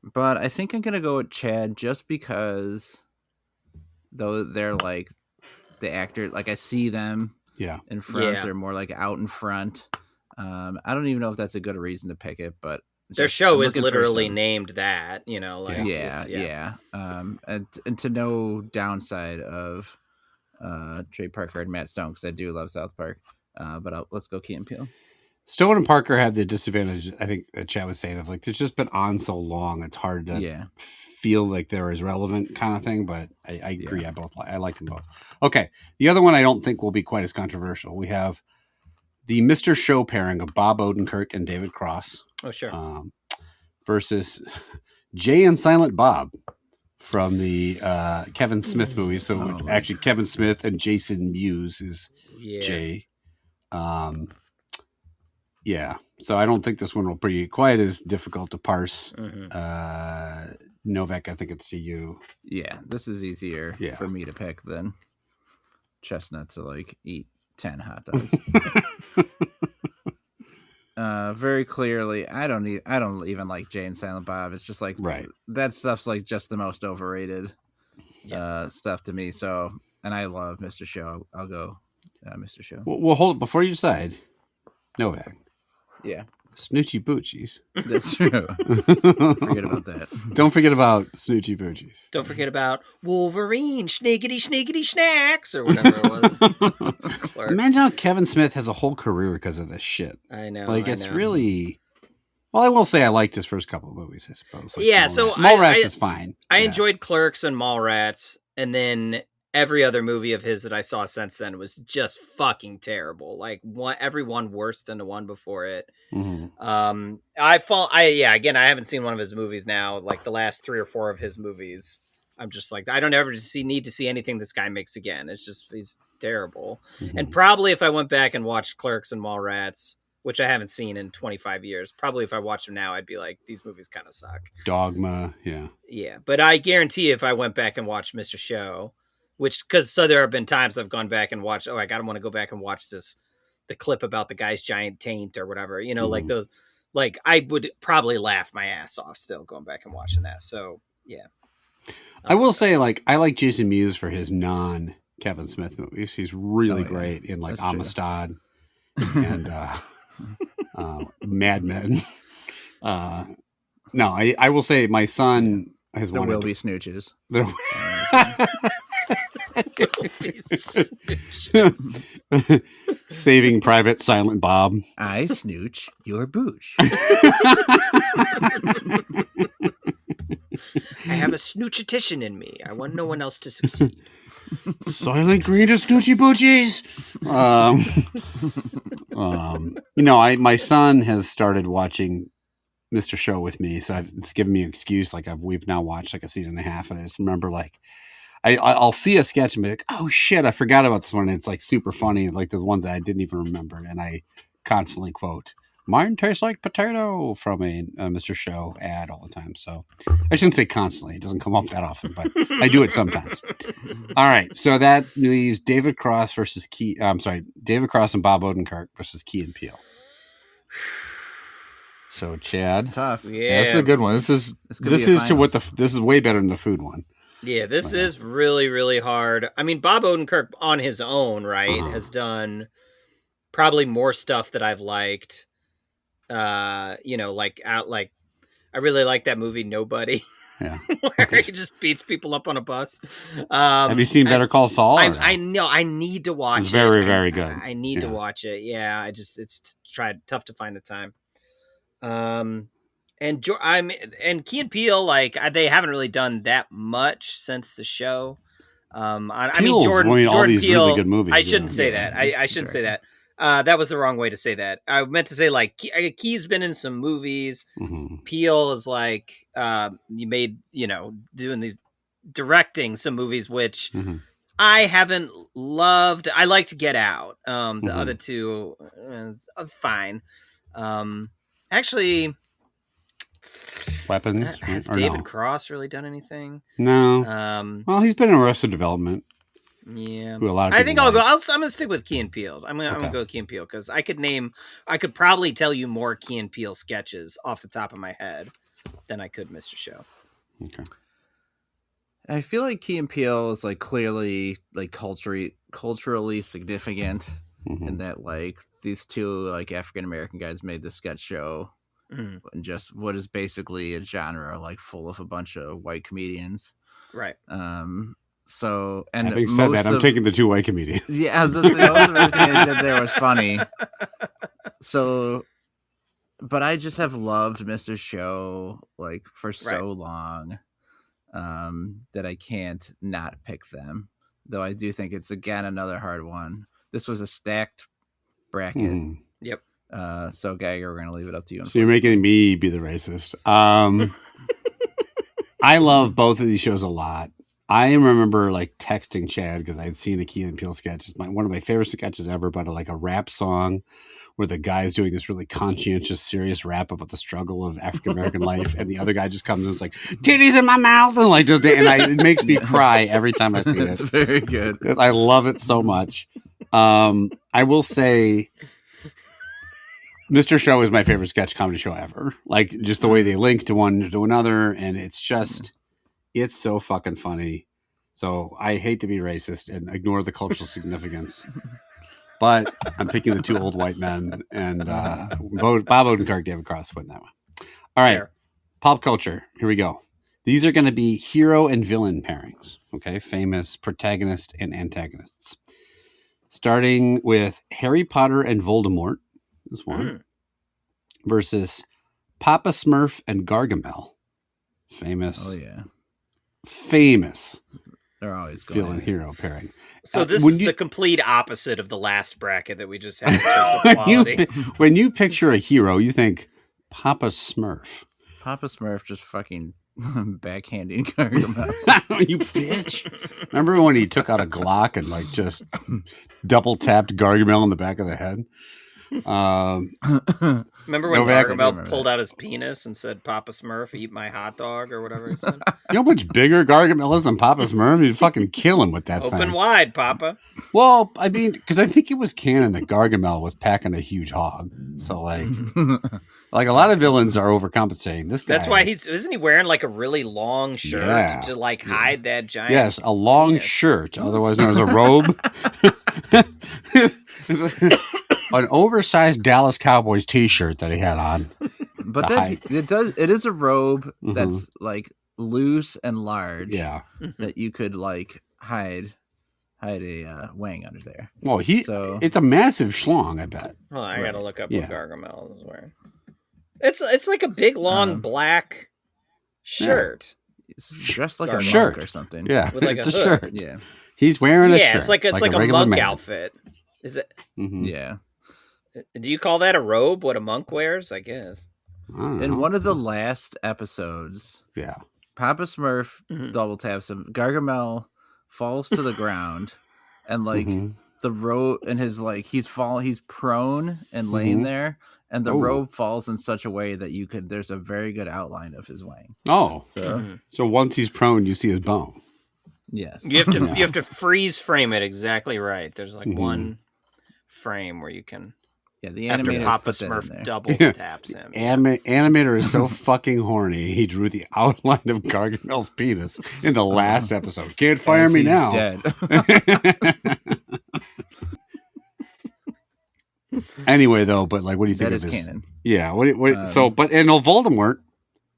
But I think I'm gonna go with Chad just because, though they're like the actor. Like I see them. Yeah. In front, they're more like out in front. I don't even know if that's a good reason to pick it, but their show is literally named that. You know, like yeah. And to no downside of Trey Parker and Matt Stone, because I do love South Park. But let's go Key and Peele. Stone and Parker have the disadvantage, I think, that Chad was saying, of like, it's just been on so long, it's hard to feel like they're as relevant kind of thing. But I agree. I like them both. Okay. The other one I don't think will be quite as controversial. We have the Mr. Show pairing of Bob Odenkirk and David Cross. Oh, sure. Versus Jay and Silent Bob from the Kevin Smith movie. So actually Kevin Smith and Jason Mewes is Jay. Yeah. So I don't think this one will be quite as difficult to parse. Novak, I think it's to you. Yeah, this is easier for me to pick than Chestnut to like eat 10 hot dogs. Very clearly, I don't even like Jay and Silent Bob. It's just like that stuff's like just the most overrated stuff to me. So, and I love Mr. Show. I'll go Mr. Show. Well, hold it before you decide. Novak. Yeah. Snoochie Boochies. That's true. Forget about that. Don't forget about Snoochie Boochies. Don't forget about Wolverine, Sniggity Snacks, or whatever it was. Imagine how Kevin Smith has a whole career because of this shit. I know. Like, it's really... Well, I will say I liked his first couple of movies, I suppose. Like Mallrats is fine. I enjoyed Clerks and Mallrats, and then every other movie of his that I saw since then was just fucking terrible. Like every one worse than the one before it. Again, I haven't seen one of his movies now. Like the last 3 or 4 of his movies, I'm just like, I don't ever need to see anything this guy makes again. It's just, he's terrible. And probably if I went back and watched Clerks and Mallrats, which I haven't seen in 25 years, probably if I watched them now, I'd be like, these movies kind of suck. Dogma. Yeah. Yeah. But I guarantee if I went back and watched Mr. Show, so there have been times I've gone back and watched, I want to go back and watch the clip about the guy's giant taint or whatever, like those, like I would probably laugh my ass off still going back and watching that. So yeah. I will say, like, I like Jason Mewes for his non Kevin Smith movies. He's really great in like Amistad and Mad Men. No, I will say my son has there will be snooches. Saving Private Silent Bob. I snooch your booch. I have a snoochetition in me. I want no one else to succeed. Silent Green to Snoochie Boochies. My son has started watching Mr. Show with me, so it's given me an excuse. Like we've now watched like a season and a half, and I just remember like I'll see a sketch and be like, oh shit, I forgot about this one. And it's like super funny, like the ones that I didn't even remember, and I constantly quote, "Mine tastes like potato" from a Mr. Show ad all the time. So I shouldn't say constantly; it doesn't come up that often, but I do it sometimes. All right, so that leaves David Cross and Bob Odenkirk versus Key and Peele. So Chad, it's tough. Yeah, this is a good one. This is way better than the food one. Yeah, this is really, really hard. I mean, Bob Odenkirk on his own, right, has done probably more stuff that I've liked. I really like that movie Nobody. Yeah, where he just beats people up on a bus. Have you seen Better Call Saul? I know. I need to watch it. It's very, very good. I need to watch it. Yeah, it's tough to find the time. And Key and Peele, like they haven't really done that much since the show. Jordan all these Peele. Really good movies. I shouldn't say that. I shouldn't say that. That was the wrong way to say that. I meant to say like Key's been in some movies. Mhm. Peele is like you made, doing these directing some movies which Mhm. I haven't loved. I liked Get Out. The Mhm. other two fine. Actually, Weapons, has or David no? Cross really done anything? No. Well, he's been in Arrested Development. Yeah, Who a lot of I people think I'll go. like. I'm gonna stick with Key and Peele. I'm Okay. gonna go with Key and Peele because I could probably tell you more Key and Peele sketches off the top of my head than I could Mr. Show. Okay. I feel like Key and Peele is like clearly like culturally significant Mhm. in that like these two like African American guys made the sketch show Mhm. and just what is basically a genre like full of a bunch of white comedians. Right. So and Having said that, I'm taking the two white comedians. Yeah, most of everything they did there was funny. So, but I just have loved Mr. Show like for so long that I can't not pick them. Though I do think it's again another hard one. This was a stacked bracket. Mhm. Yep. So Geiger, we're gonna leave it up to you. So you're making me be the racist. I love both of these shows a lot. I remember like texting Chad because I'd seen a Key and Peele sketch. It's one of my favorite sketches ever, about like a rap song where the guy's doing this really conscientious, serious rap about the struggle of African American life, and the other guy just comes and is like, "Titties in my mouth," and like, it makes me cry every time I see it. It's very good. I love it so much. I will say, Mr. Show is my favorite sketch comedy show ever. Like just the way they link to one to another, and it's just. It's so fucking funny. So I hate to be racist and ignore the cultural significance, but I'm picking the two old white men, and Bob Odenkirk, David Cross win that one. All right, Fair. Pop culture. Here we go. These are going to be hero and villain pairings. Okay, famous protagonist and antagonists. Starting with Harry Potter and Voldemort, this one, versus Papa Smurf and Gargamel, famous. Oh yeah. Famous They're always going villain hero pairing. So this is the complete opposite of the last bracket that we just had in terms of quality. When you picture a hero, you think Papa Smurf. Papa Smurf just fucking backhanding Gargamel. You bitch. Remember when he took out a Glock and like just double tapped Gargamel in the back of the head? Remember when Gargamel pulled out his penis and said, "Papa Smurf, eat my hot dog," or whatever he said? You know how much bigger Gargamel is than Papa Smurf? You'd fucking kill him with that thing. Open wide, Papa. Well, I mean, because I think it was canon that Gargamel was packing a huge hog. So, like a lot of villains are overcompensating. This guy. That's why isn't he wearing like a really long shirt to like hide that giant? Yes, a long shirt, otherwise known as a robe. An oversized Dallas Cowboys T-shirt that he had on. But it is a robe that's like loose and large. Yeah, that you could like hide a wang under there. Well, it's a massive schlong, I bet. Oh, I gotta look up what Gargamel is wearing. It's like a big long black shirt. It's dressed like a monk or something. Yeah, with like it's a a hood. shirt. Yeah, he's wearing a shirt. Yeah, it's like a monk outfit. Is it? Mm-hmm. Yeah. Do you call that a robe? What a monk wears? I guess. In one of the last episodes, Papa Smurf double taps him. Gargamel falls to the ground, and like the robe and his like he's prone and laying there, and the robe falls in such a way that there's a very good outline of his wang. Oh, so once he's prone, you see his bone. Yes, you have to freeze frame it exactly right. There's like one frame where you can. Yeah, the after animator Papa Smurf double taps him. Animator is so fucking horny. He drew the outline of Gargamel's penis in the last episode. Can't fire me now. Dead. Anyway, though, but like, what do you think that of is this? canon? Yeah. But in Voldemort,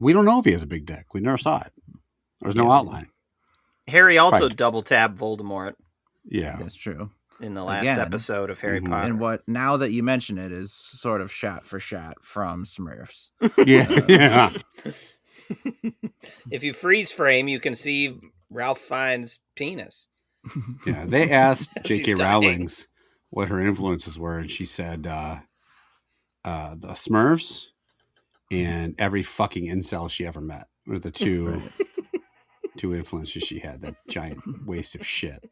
we don't know if he has a big dick. We never saw it. There's no outline. Harry also double tapped Voldemort. Yeah, that's true. In the last episode of Harry Potter. And what, now that you mention it, is sort of shot for shot from Smurfs. Yeah. If you freeze frame, you can see Ralph Fiennes' penis. Yeah, they asked J.K. Rowling's what her influences were, and she said the Smurfs and every fucking incel she ever met were the two influences she had. That giant waste of shit.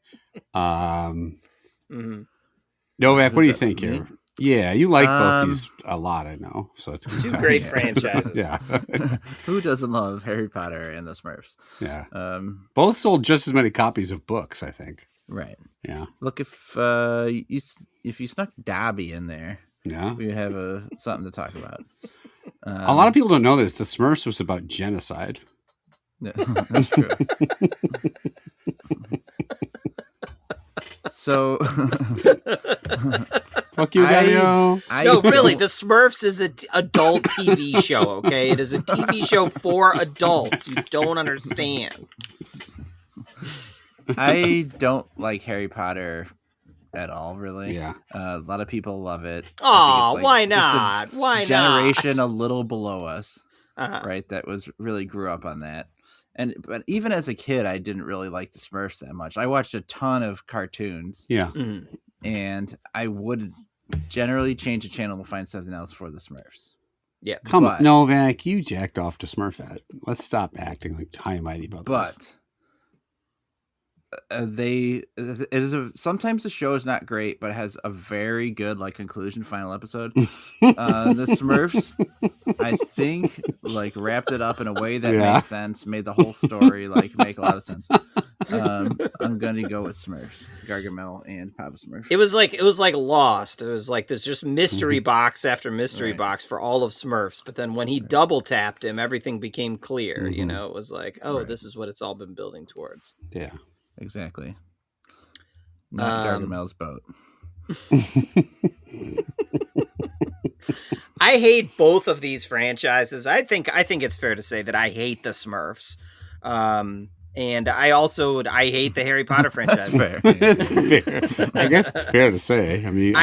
Mm-hmm. Novak, what do you think me? here? Yeah, you like both these a lot, I know. So it's Two great franchises. Yeah. Who doesn't love Harry Potter and the Smurfs? Yeah. Both sold just as many copies of books, I think. Right. Yeah. Look, if you snuck Dobby in there, Yeah. we would have something to talk about. A lot of people don't know this. The Smurfs was about genocide. Yeah, that's true. So, fuck you, Daddy-o. No, really, the Smurfs is an adult TV show, okay? It is a TV show for adults. You don't understand. I don't like Harry Potter at all, really. Yeah. A lot of people love it. Oh, Like why just a not? Why generation not? a little below us, right? That was really grew up on that. But even as a kid, I didn't really like the Smurfs that much. I watched a ton of cartoons. Yeah. Mm. And I would generally change the channel to find something else for the Smurfs. Yeah. Come on, Novak, you jacked off to Smurfette. Let's stop acting like high and mighty about this. But sometimes the show is not great, but it has a very good conclusion final episode. The Smurfs, I think, wrapped it up in a way that made sense, made the whole story make a lot of sense. I'm gonna go with Smurfs, Gargamel and Papa Smurf. It was like Lost. It was like there's just mystery box after mystery box for all of Smurfs. But then when he double tapped him, everything became clear. You know, it was like, this is what it's all been building towards. Yeah, exactly. Not Gargamel's boat. I hate both of these franchises. I think it's fair to say that I hate the Smurfs. And I hate the Harry Potter franchise. Fair. Fair. I guess it's fair to say. I mean,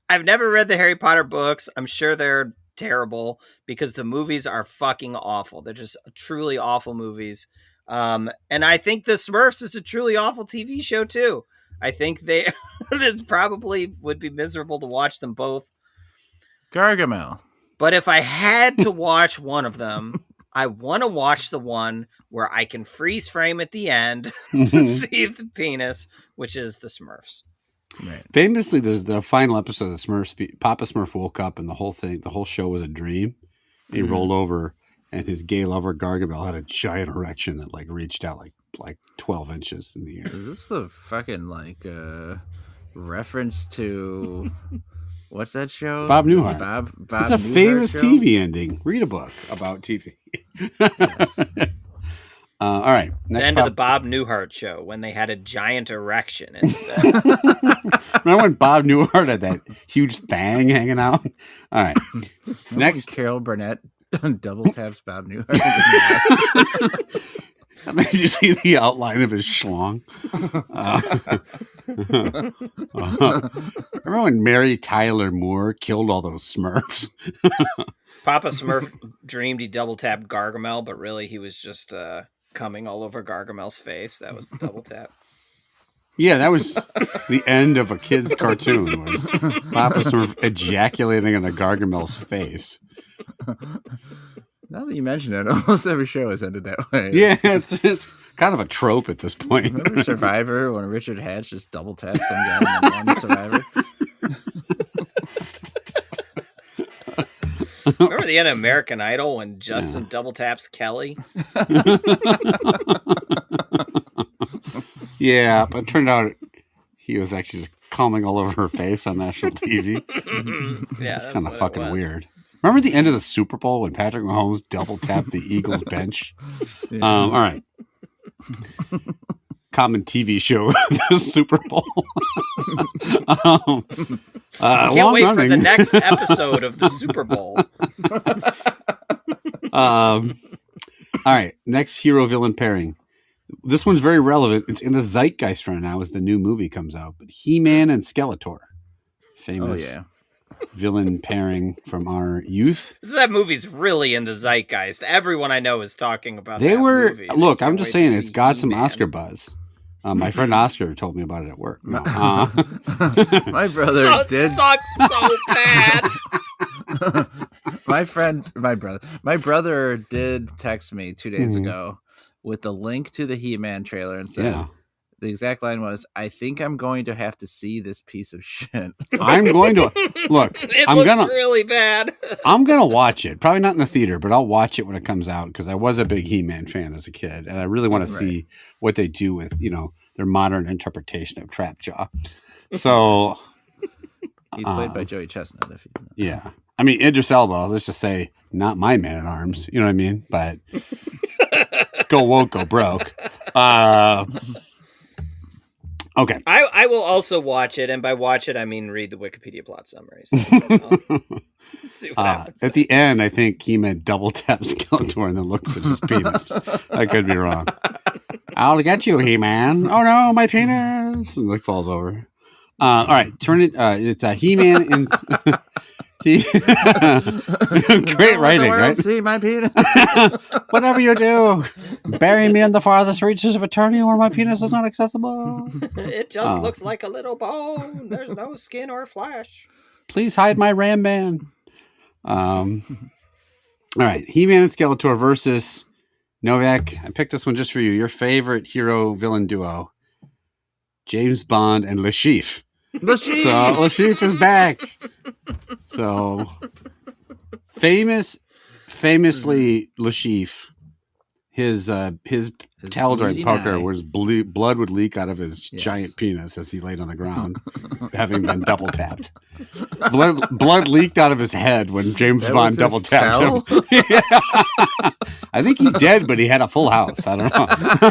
I've never read the Harry Potter books. I'm sure they're terrible because the movies are fucking awful. They're just truly awful movies. And I think the Smurfs is a truly awful TV show too. I think this probably would be miserable to watch them both. Gargamel. But if I had to watch one of them, I want to watch the one where I can freeze frame at the end to see the penis, which is the Smurfs. Right. Famously, there's the final episode of the Smurfs. Papa Smurf woke up and the whole show was a dream. He rolled over and his gay lover Gargamel had a giant erection that reached out like 12 inches in the air. Is this the fucking reference to what's that show? Bob Newhart. Bob it's a Newhart famous show? TV ending. Read a book about TV. Yes. All right. The end of the Bob Newhart show when they had a giant erection. Remember when Bob Newhart had that huge thing hanging out? All right. Next, Carol Burnett double taps Bob Newhart. Did you see the outline of his schlong? Remember when Mary Tyler Moore killed all those Smurfs? Papa Smurf dreamed he double tapped Gargamel, but really he was just coming all over Gargamel's face. That was the double tap. Yeah, that was the end of a kid's cartoon. Was Papa Smurf ejaculating on a Gargamel's face? Now that you mention it, almost every show has ended that way. Yeah, it's kind of a trope at this point. Remember Survivor when Richard Hatch just double tapped some guy and won Survivor? Remember the end of American Idol when Justin double taps Kelly? Yeah, but it turned out he was actually just coming all over her face on national TV. Yeah, that's kind of fucking weird. Remember the end of the Super Bowl when Patrick Mahomes double tapped the Eagles bench? Yeah. All right. Common TV show, the Super Bowl. Can't wait for the next episode of the Super Bowl. All right. Next hero villain pairing. This one's very relevant. It's in the zeitgeist right now as the new movie comes out. But He-Man and Skeletor. Famous villain pairing from our youth. That movie's really in the zeitgeist. Everyone I know is talking about that movie. movie. Look, I'm just saying it's got some Oscar buzz. My friend Oscar told me about it at work. No. My brother did. Sucks so bad. My brother did text me 2 days ago with the link to the He-Man trailer and said the exact line was, "I think I'm going to have to see this piece of shit." I'm going to look. It looks really bad. I'm gonna watch it. Probably not in the theater, but I'll watch it when it comes out because I was a big He-Man fan as a kid, and I really want to see what they do with their modern interpretation of Trapjaw. So he's played by Joey Chestnut. If you know. Yeah, I mean Idris Elba. Let's just say not my man at arms. You know what I mean? But go woke, go broke. Okay. I will also watch it, and by watch it, I mean read the Wikipedia plot summary. So see what happens. At the end, I think He-Man double taps Skeletor and then looks at his penis. I could be wrong. I'll get you, He-Man. Oh no, my penis! And falls over. All right, turn it. It's a He-Man in. Great writing, right? See my penis. Whatever you do, bury me in the farthest reaches of eternity where my penis is not accessible. It just looks like a little bone. There's no skin or flesh. Please hide my Ram Man. All right, He-Man and Skeletor versus Novak. I picked this one just for you. Your favorite hero-villain duo, James Bond and Le Chiffre. Lashif! So Le Chiffre is back. So famously Le Chiffre, his Taladroid poker was blood would leak out of his giant penis as he laid on the ground, having been double tapped. Blood leaked out of his head when James Bond double tapped him. I think he's dead, but he had a full house. I don't know.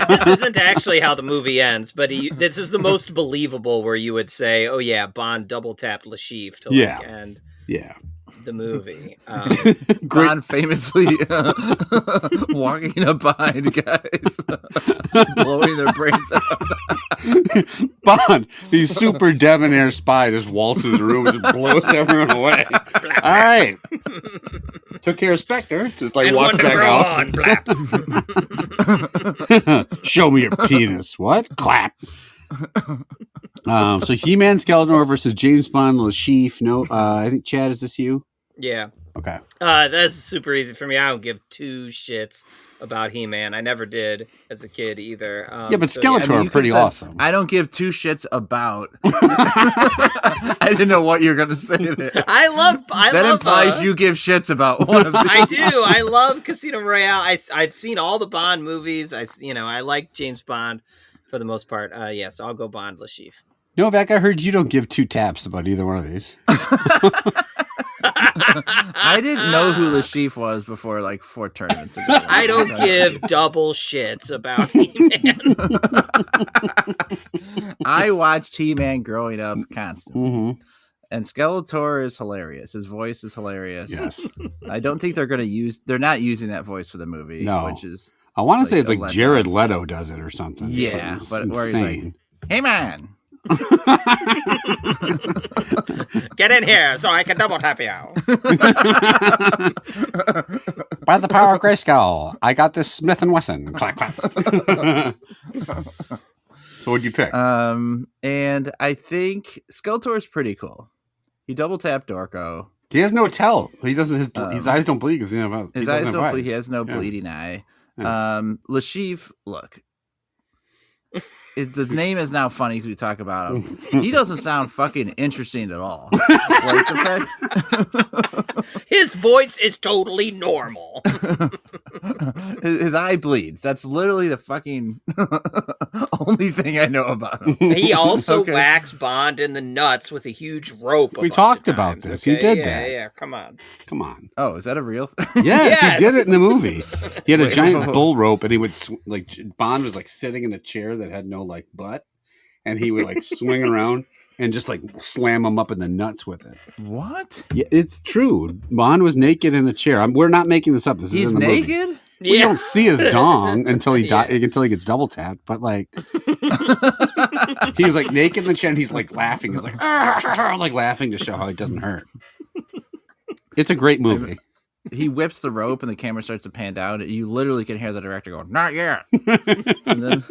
This isn't actually how the movie ends, but this is the most believable where you would say, "Oh yeah, Bond double tapped Le Chiffre to end." Yeah. The movie. Bond famously walking up behind guys, blowing their brains out. Bond, the super debonair spy, just waltzes the room and just blows everyone away. All right. Took care of Spectre. Just walks back out. Show me your penis. What? Clap. So He-Man Skeletor versus James Bond Le Chiffre. No, I think Chad, is this you? Yeah. Okay. That's super easy for me. I don't give two shits about He-Man. I never did as a kid either. But Skeletor pretty awesome. I don't give two shits about. I didn't know what you're gonna say there. That implies you give shits about one of them. I do. I love Casino Royale. I've seen all the Bond movies. I like James Bond for the most part. Yes, I'll go Bond Le Chiffre. Novak, I heard you don't give two taps about either one of these. I didn't know who Le Chiffre was before 4 tournaments ago. I don't give double shits about He-Man. I watched He-Man growing up constantly. Mm-hmm. And Skeletor is hilarious. His voice is hilarious. Yes. I don't think they're not using that voice for the movie. No. Which is, I want to say it's Jared Leto does it or something. Yeah. It's but where he's like, "Hey man. Get in here so I can double tap you." By the power of Grayskull, I got this Smith & Wesson. Clap, clap. So what'd you pick? And I think Skeletor is pretty cool. He double tapped Dorko. He has no tell. He doesn't. His eyes don't bleed because he doesn't have. His eyes don't bleed. He has no bleeding eye. Yeah. Le Chiffre, look. The name is now funny because we talk about him. He doesn't sound fucking interesting at all. His voice is totally normal. His eye bleeds. That's literally the fucking only thing I know about him. He also whacks Bond in the nuts with a huge rope. We talked about this. Okay? He did that. Yeah, come on. Oh, is that a real thing? Yes, he did it in the movie. He had a giant bull rope, and he would Bond was sitting in a chair that had no butt, and he would swing around and just slam him up in the nuts with it. What? Yeah, it's true. Bond was naked in a chair. We're not making this up. He's in the naked? Movie. We don't see his dong until he until he gets double tapped. But he's naked in the chair and he's laughing. He's laughing to show how he doesn't hurt. It's a great movie. He whips the rope and the camera starts to pan down. You literally can hear the director go, "Not yet." And then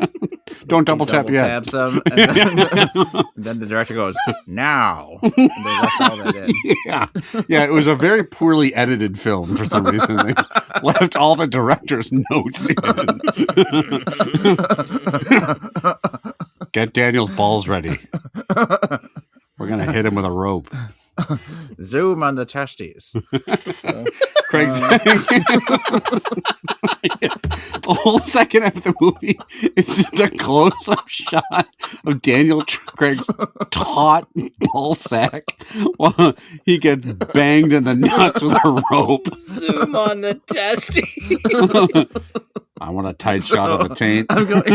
Don't double tap yet. Tap some, and then the director goes, now. And they left all that in. Yeah. It was a very poorly edited film for some reason. They left all the director's notes in. Get Daniel's balls ready. We're going to hit him with a rope. Zoom on the testes. So, Craig's the whole second half of the movie, it's just a close-up shot of Daniel Craig's taut ball sack while he gets banged in the nuts with a rope. Zoom on the testes. I want a tight shot of the taint. I'm going,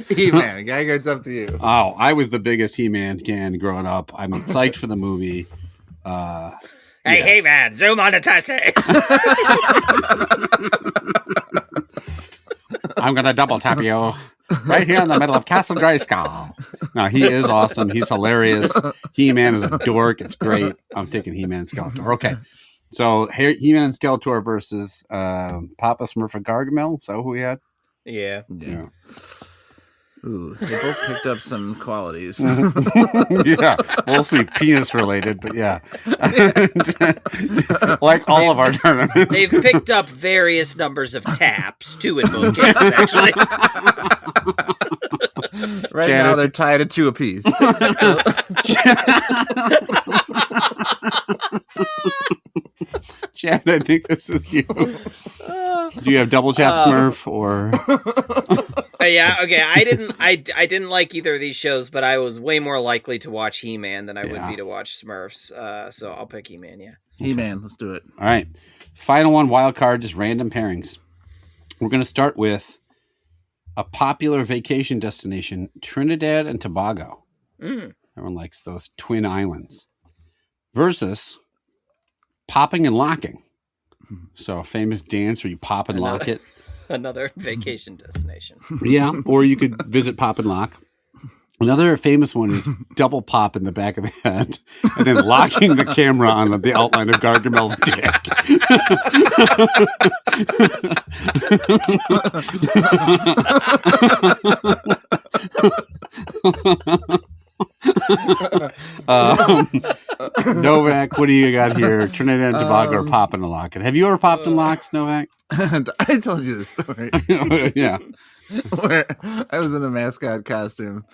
He-Man, Geiger, it's up to you. Oh, I was the biggest He-Man fan growing up. I'm psyched for the movie. Hey, man, zoom on the testes. I'm going to double tap you right here in the middle of Castle Grayskull. No, he is awesome. He's hilarious. He-Man is a dork. It's great. I'm taking He-Man and Skeletor. Okay. So He-Man and Skeletor versus Papa Smurf and Gargamel. Is that who we had? Yeah. Ooh, they both picked up some qualities. Yeah, mostly penis related, but yeah. Like all of our tournaments. They've picked up various numbers of taps, too, in both cases, actually. Right Janet. now, they're tied at 2 apiece. Chad, I think this is you. Do you have double tap Smurf or? Yeah, okay. I didn't like either of these shows, but I was way more likely to watch He-Man than I would be to watch Smurfs. So I'll pick He-Man. Yeah, He-Man, let's do it. All right, final one, wild card, just random pairings. We're going to start with a popular vacation destination, Trinidad and Tobago. Everyone likes those twin islands. Versus popping and locking. So a famous dance where you pop and lock it. Another vacation destination. Yeah, or you could visit Pop and Lock. Another famous one is double pop in the back of the head and then locking the camera on the outline of Gargamel's dick. Novak, what do you got here? Trinidad and Tobago or Pop and Lock? Have you ever popped and locked, Novak? I told you this story. Yeah. Where I was in a mascot costume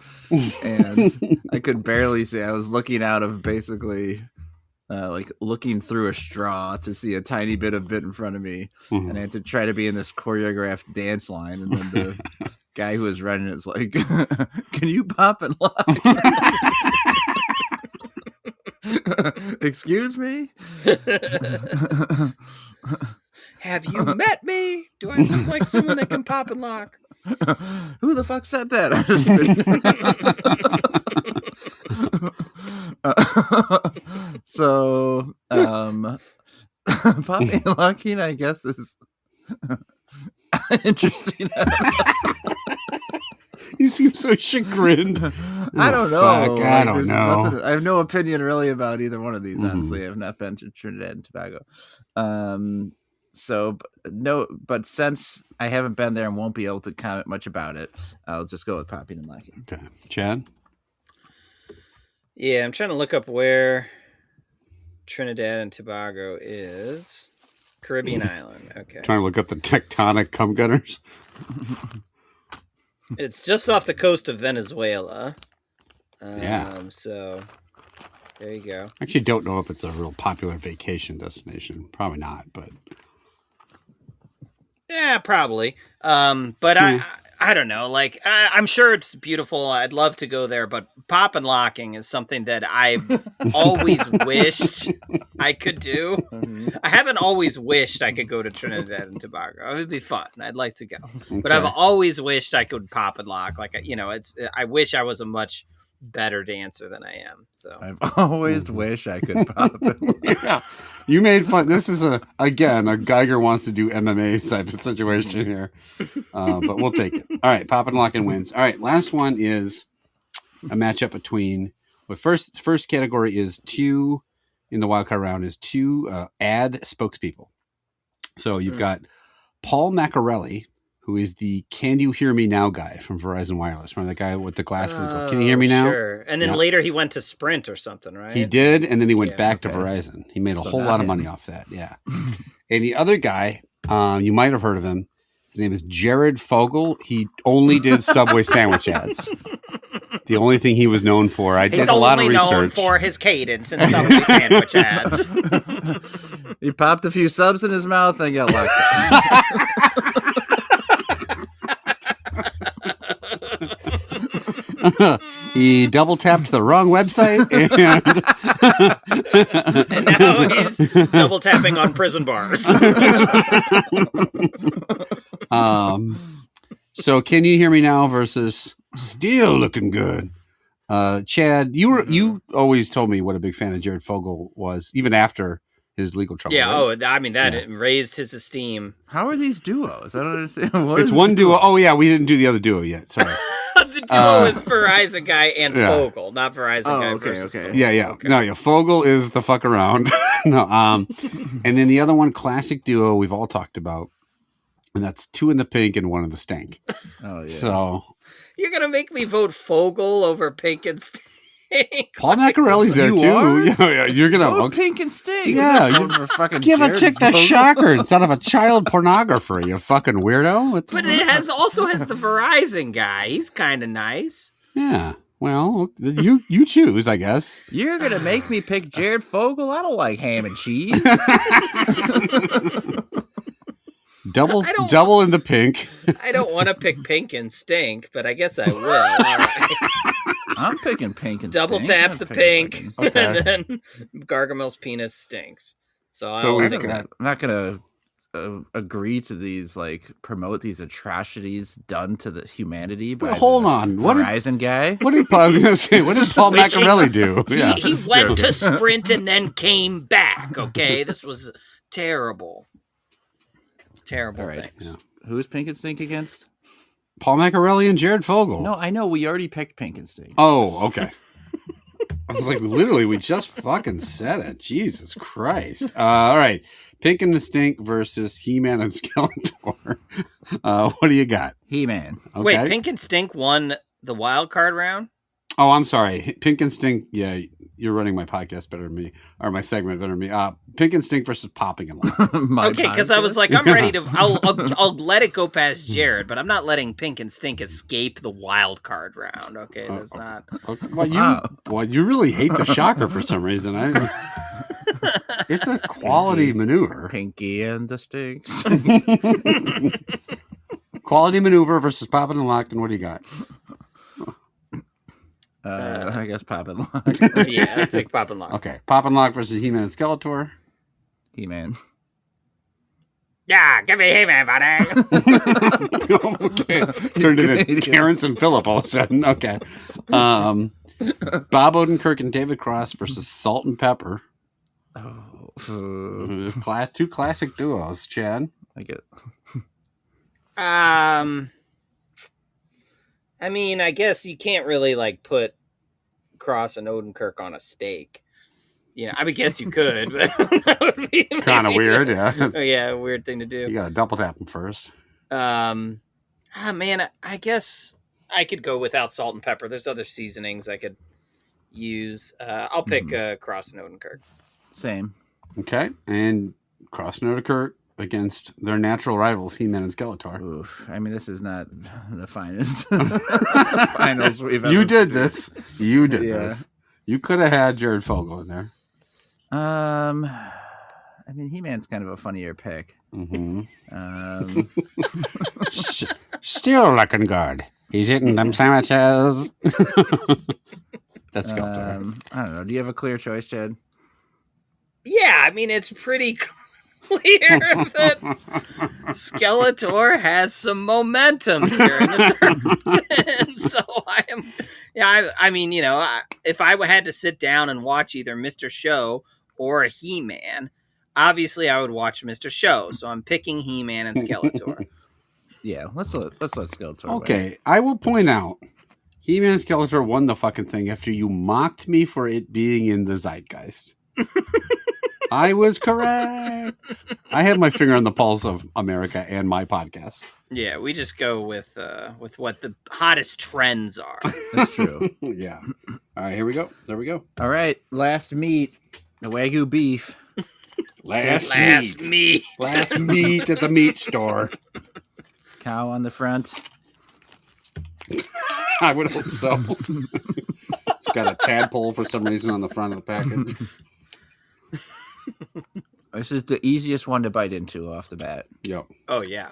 and I could barely see. I was looking out of basically like looking through a straw to see a tiny bit in front of me. And I had to try to be in this choreographed dance line. And then the guy who was running it's like, can you pop and lock? Excuse me? Have you met me? Do I look like someone that can pop and lock? Who the fuck said that? So, popping and locking, I guess, is interesting. You seem so chagrined. I don't know. I don't know. I have no opinion really about either one of these. Honestly, I've not been to Trinidad and Tobago. So no, but since I haven't been there and won't be able to comment much about it, I'll just go with popping and locking. Okay, Chad. Yeah, I'm trying to look up where Trinidad and Tobago is. Caribbean island. Okay, Trying to look up the tectonic cum gunners. it's just off the coast of Venezuela. Yeah. So there you go. I actually don't know if it's a real popular vacation destination. Probably not, but. Yeah, probably. But I don't know. Like, I'm sure it's beautiful. I'd love to go there, but pop and locking is something that I've always wished I could do. I haven't always wished I could go to Trinidad and Tobago. It would be fun. I'd like to go, but I've always wished I could pop and lock. Like, I wish I was a much better dancer than I am. So I've always wished I could pop it. Yeah, you made fun. This is a Geiger wants to do MMA type of situation here, but we'll take it. All right, pop and lock and wins. All right, last one is a matchup between. Well, first category is two in the wildcard round is two ad spokespeople. So you've got Paul Macchiarelli, who is the Can You Hear Me Now guy from Verizon Wireless. Remember that guy with the glasses? Can you hear me now? Sure. And then later he went to Sprint or something, right? He did, and then he went back to Verizon. He made a whole lot of money off that, yeah. And the other guy, you might have heard of him. His name is Jared Fogle. He only did Subway sandwich ads. The only thing he was known for. I did a lot of research. He's only known for his cadence in Subway sandwich ads. He popped a few subs in his mouth and got locked up. He double tapped the wrong website and now he's double tapping on prison bars. So Can You Hear Me Now versus Still Looking Good. Chad, you always told me what a big fan of Jared Fogle was, even after his legal trouble. Yeah, right? I mean that raised his esteem. How are these duos? I don't understand. It's one duo. Oh yeah, we didn't do the other duo yet. Sorry. The duo is Verizon guy and Fogle, not Verizon guy versus Fogle. Yeah. Okay. No, Fogle is the fuck around. No, and then the other one, classic duo we've all talked about, and that's 2 in the pink and 1 in the stank. Oh yeah. So you're gonna make me vote Fogle over Pink and Stink. Paul Macarelli's there You too. are? Yeah, you're gonna Oh, Pink and Stink. Yeah, give a Jared chick the Fogle. shocker instead of a child pornographer. You fucking weirdo. But it also has the Verizon guy. He's kind of nice. Yeah. Well, you choose, I guess. You're gonna make me pick Jared Fogle? I don't like ham and cheese. Double in the pink. I don't want to pick Pink and Stink, but I guess I will. All right. I'm picking Pink and Double Stink. tap I'm the picking pink, fucking- and then Gargamel's penis stinks. So So I'll we- take that. I'm not gonna agree to these, like, promote these atrocities done to the humanity by Hold the on. Verizon guy. What did Paul say? What did Paul Switching. Macarelli do? Yeah. He went to Sprint and then came back. Okay, this was terrible. Terrible All right. things. Who's Pink and Stink against? Paul Macarelli and Jared Fogle. No, I know we already picked Pink and Stink. Oh, okay. I was like, literally, we just fucking said it. Jesus Christ. All right. Pink and the Stink versus He-Man and Skeletor. What do you got? He-Man. Okay. Wait, Pink and Stink won the wild card round? Oh, I'm sorry. Pink and Stink. Yeah, you're running my podcast better than me, or my segment better than me. Pink and Stink versus Popping and Lock. Okay, because I was like, I'm ready to. I'll let it go past Jared, but I'm not letting Pink and Stink escape the wild card round. Okay, that's not. Okay. Well, you really hate the shocker for some reason. It's a quality maneuver. Pinky and the Stinks. Quality maneuver versus Popping and Lock. And what do you got? I guess Pop and Lock. Yeah, let's take Pop and Lock. Okay, Pop and Lock versus He-Man and Skeletor. He-Man. Yeah, give me He-Man, buddy. Okay, turned into Terrence and Phillip all of a sudden. Okay, Bob Odenkirk and David Cross versus Salt and Pepper. Oh, Two classic duos. Chad. I get. I mean, I guess you can't really like put Cross and Odenkirk on a steak. You know, I mean, guess you could, but that would be Kind of weird, yeah. Oh, yeah, weird thing to do. You gotta double tap them first. Man, I guess I could go without salt and pepper. There's other seasonings I could use. I'll pick Cross and Odenkirk. Same. Okay, and Cross and Odenkirk against their natural rivals, He-Man and Skeletor. Oof. I mean, this is not the finest finals we've ever. You did this. You did Yeah. this. You could have had Jared Fogle in there. I mean, He-Man's kind of a funnier pick. Mm-hmm. Um, Still looking good. He's eating them sandwiches. That's Skeletor. I don't know. Do you have a clear choice, Chad? Yeah, I mean, it's pretty clear that Skeletor has some momentum here in the tournament. And so I mean, you know, if I had to sit down and watch either Mr. Show or He-Man, obviously I would watch Mr. Show. So I'm picking He-Man and Skeletor. Yeah, let's let Skeletor. Okay, win. I will point out, He-Man and Skeletor won the fucking thing after you mocked me for it being in the zeitgeist. I was correct. I have my finger on the pulse of America and my podcast. Yeah, we just go with what the hottest trends are. That's true. Yeah. All right, here we go. There we go. All right, last meat, the Wagyu beef. Last meat. Last meat at the meat store. Cow on the front. I would hope so. It's got a tadpole for some reason on the front of the package. This is the easiest one to bite into off the bat. Yep. Oh yeah.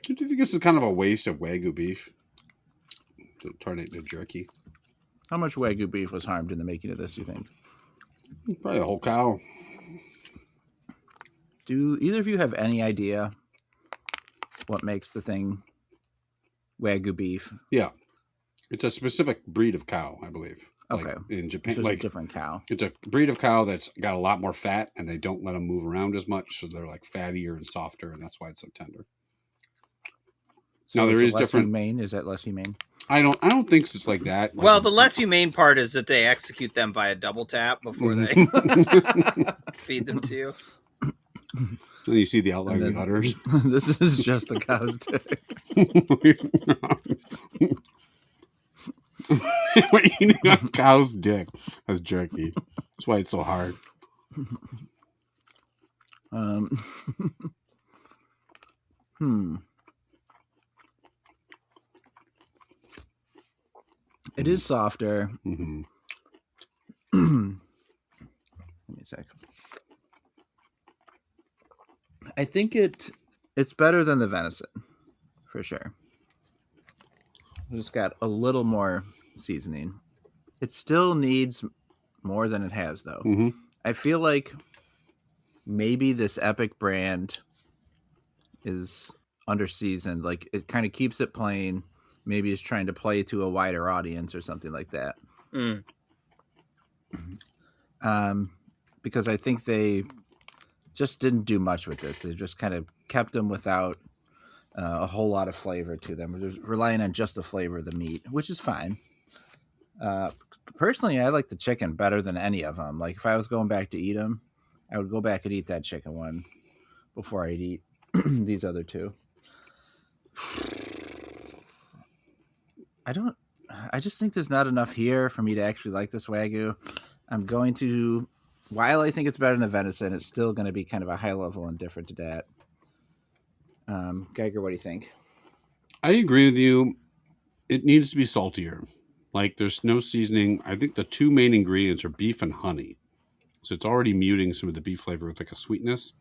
Do you think this is kind of a waste of Wagyu beef to turn it into jerky? How much Wagyu beef was harmed in the making of this, do you think? Probably a whole cow. Do either of you have any idea what makes the thing Wagyu beef? Yeah. It's a specific breed of cow, I believe. Okay. Like in Japan. It's just Like a different cow. it's a breed of cow that's got a lot more fat and they don't let them move around as much. So they're like fattier and softer, and that's why it's so tender. So Now, there it's is less different- humane? Is that less humane? I don't think it's like that. Well, the less humane part is that they execute them via double tap before they feed them to you. Then you see the outline of the udders. This is just a cow's dick. We're eating a cow's dick as jerky. That's why it's so hard. It is softer. Mm-hmm. Give me a sec. I think it's better than the venison, for sure. It's got a little more seasoning. It still needs more than it has, though. Mm-hmm. I feel like maybe this Epic brand is under-seasoned. Like, it kind of keeps it plain. Maybe it's trying to play to a wider audience or something like that. Because I think they just didn't do much with this. They just kind of kept them without a whole lot of flavor to them. They're relying on just the flavor of the meat, which is fine. Personally, I like the chicken better than any of them. Like, if I was going back to eat them, I would go back and eat that chicken one before I'd eat these other two. I just think there's not enough here for me to actually like this Wagyu. I'm going to, while I think it's better than the venison, it's still going to be kind of a high level indifferent to that. Geiger, what do you think? I agree with you. It needs to be saltier. Like, there's no seasoning. I think the two main ingredients are beef and honey. So it's already muting some of the beef flavor with like a sweetness.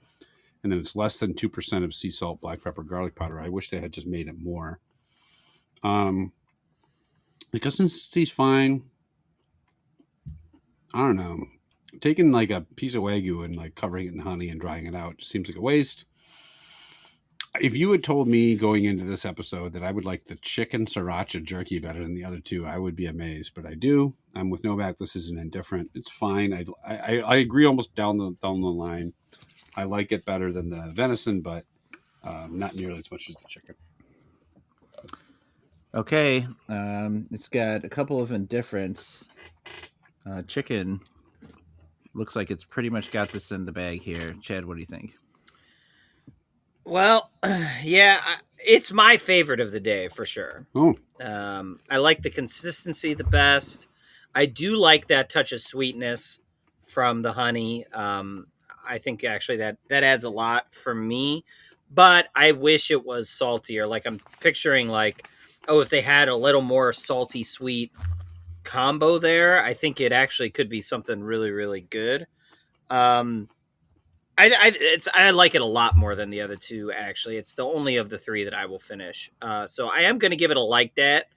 And then it's less than 2% of sea salt, black pepper, garlic powder. I wish they had just made it more. The consistency's fine. I don't know. Taking like a piece of Wagyu and like covering it in honey and drying it out just seems like a waste. If you had told me going into this episode that I would like the chicken sriracha jerky better than the other two, I would be amazed. But I do. I'm with Novak. This isn't indifferent. It's fine. I agree almost down the line. I like it better than the venison, but not nearly as much as the chicken. Okay. It's got a couple of indifferents. Chicken looks like it's pretty much got this in the bag here. Chad, what do you think? Well, yeah, it's my favorite of the day for sure. Oh, I like the consistency the best. I do like that touch of sweetness from the honey. I think actually that adds a lot for me, but I wish it was saltier. Like, I'm picturing like, oh, if they had a little more salty sweet combo there, I think it actually could be something really, really good. I like it a lot more than the other two. Actually, it's the only of the three that I will finish. So I am going to give it a like that,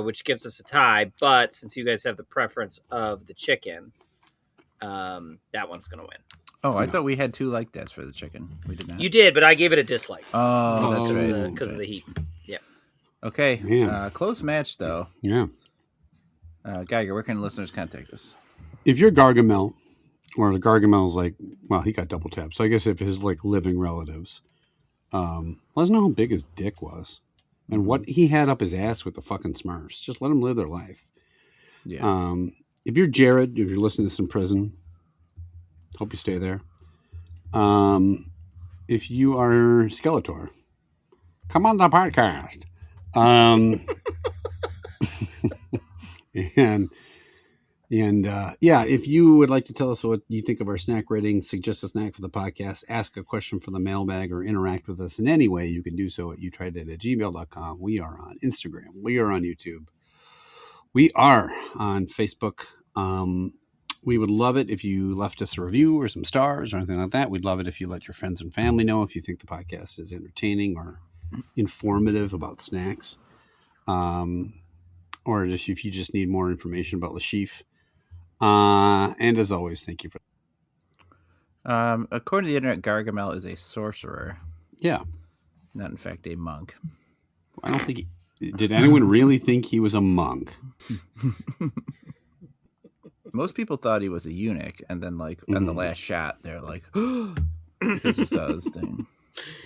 which gives us a tie. But since you guys have the preference of the chicken, that one's going to win. Oh, I thought we had two like that's for the chicken. We did not. You did, but I gave it a dislike. Oh, that's right. Because of the heat. Yeah. Okay. Man. Close match though. yeah. Geiger, where can listeners contact us? If you're Gargamel, or the Gargamel's like, well, he got double tapped. So I guess if his like living relatives, let us know how big his dick was and what he had up his ass with the fucking Smurfs. Just let him live their life. Yeah. If you're Jared, if you're listening to this in prison, hope you stay there. If you are Skeletor, come on the podcast. And yeah, if you would like to tell us what you think of our snack rating, suggest a snack for the podcast, ask a question for the mailbag, or interact with us in any way, you can do so at youtrydat@gmail.com. We are on Instagram. We are on YouTube. We are on Facebook. We would love it if you left us a review or some stars or anything like that. We'd love it if you let your friends and family know if you think the podcast is entertaining or informative about snacks. Or just if you just need more information about Lashif. And as always, thank you for. According to the internet, Gargamel is a sorcerer. Yeah, not in fact a monk. I don't think. Did anyone really think he was a monk? Most people thought he was a eunuch, and then like on the last shot, they're like, because you saw his thing.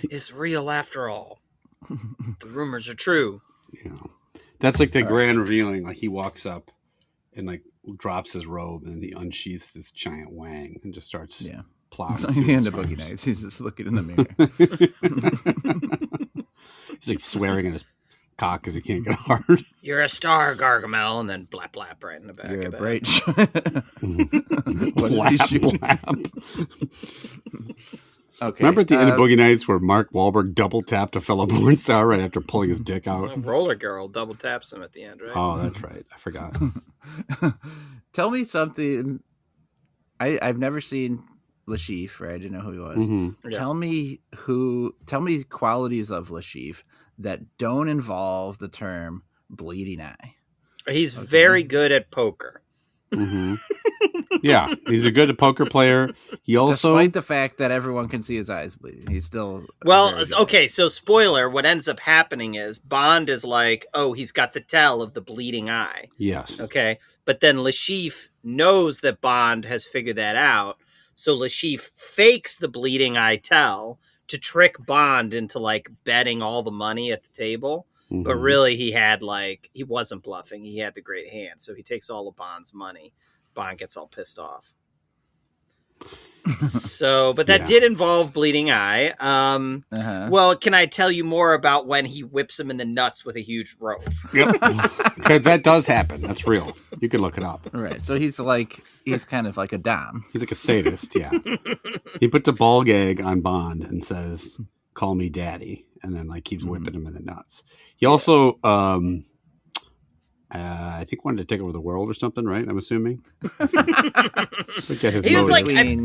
It's real after all. The rumors are true. Yeah, that's like the grand revealing. Like he walks up and like drops his robe, and he unsheaths this giant wang and just starts plowing. It's like the end of Boogie Nights. He's just looking in the mirror. He's like swearing at his cock because he can't get hard. You're a star, Gargamel, and then blap blap right in the back. You're of a that. bright. Blap. Okay. Remember at the end of Boogie Nights where Mark Wahlberg double tapped a fellow porn star right after pulling his dick out? Roller Girl double taps him at the end, right? Oh, that's right. I forgot. Tell me something. I've never seen Lashif, right? I didn't know who he was. Mm-hmm. Yeah. Tell me qualities of Lashif that don't involve the term bleeding eye. He's very good at poker. Mm-hmm. Yeah, he's a good poker player. He also, despite the fact that everyone can see his eyes bleeding, he's still okay. So, spoiler: what ends up happening is Bond is like, "Oh, he's got the tell of the bleeding eye." Yes. Okay, but then Lashif knows that Bond has figured that out, so Lashif fakes the bleeding eye tell to trick Bond into like betting all the money at the table. Mm-hmm. But really, he wasn't bluffing. He had the great hand, so he takes all of Bond's money. Bond gets all pissed off. So, but that did involve bleeding eye. Well, can I tell you more about when he whips him in the nuts with a huge rope? Yep. That does happen. That's real. You can look it up. Right. So he's kind of like a dom. He's like a sadist. Yeah. He puts a ball gag on Bond and says, "Call me daddy," and then like keeps whipping him in the nuts. He also, I think wanted to take over the world or something, right? I'm assuming. He was like, I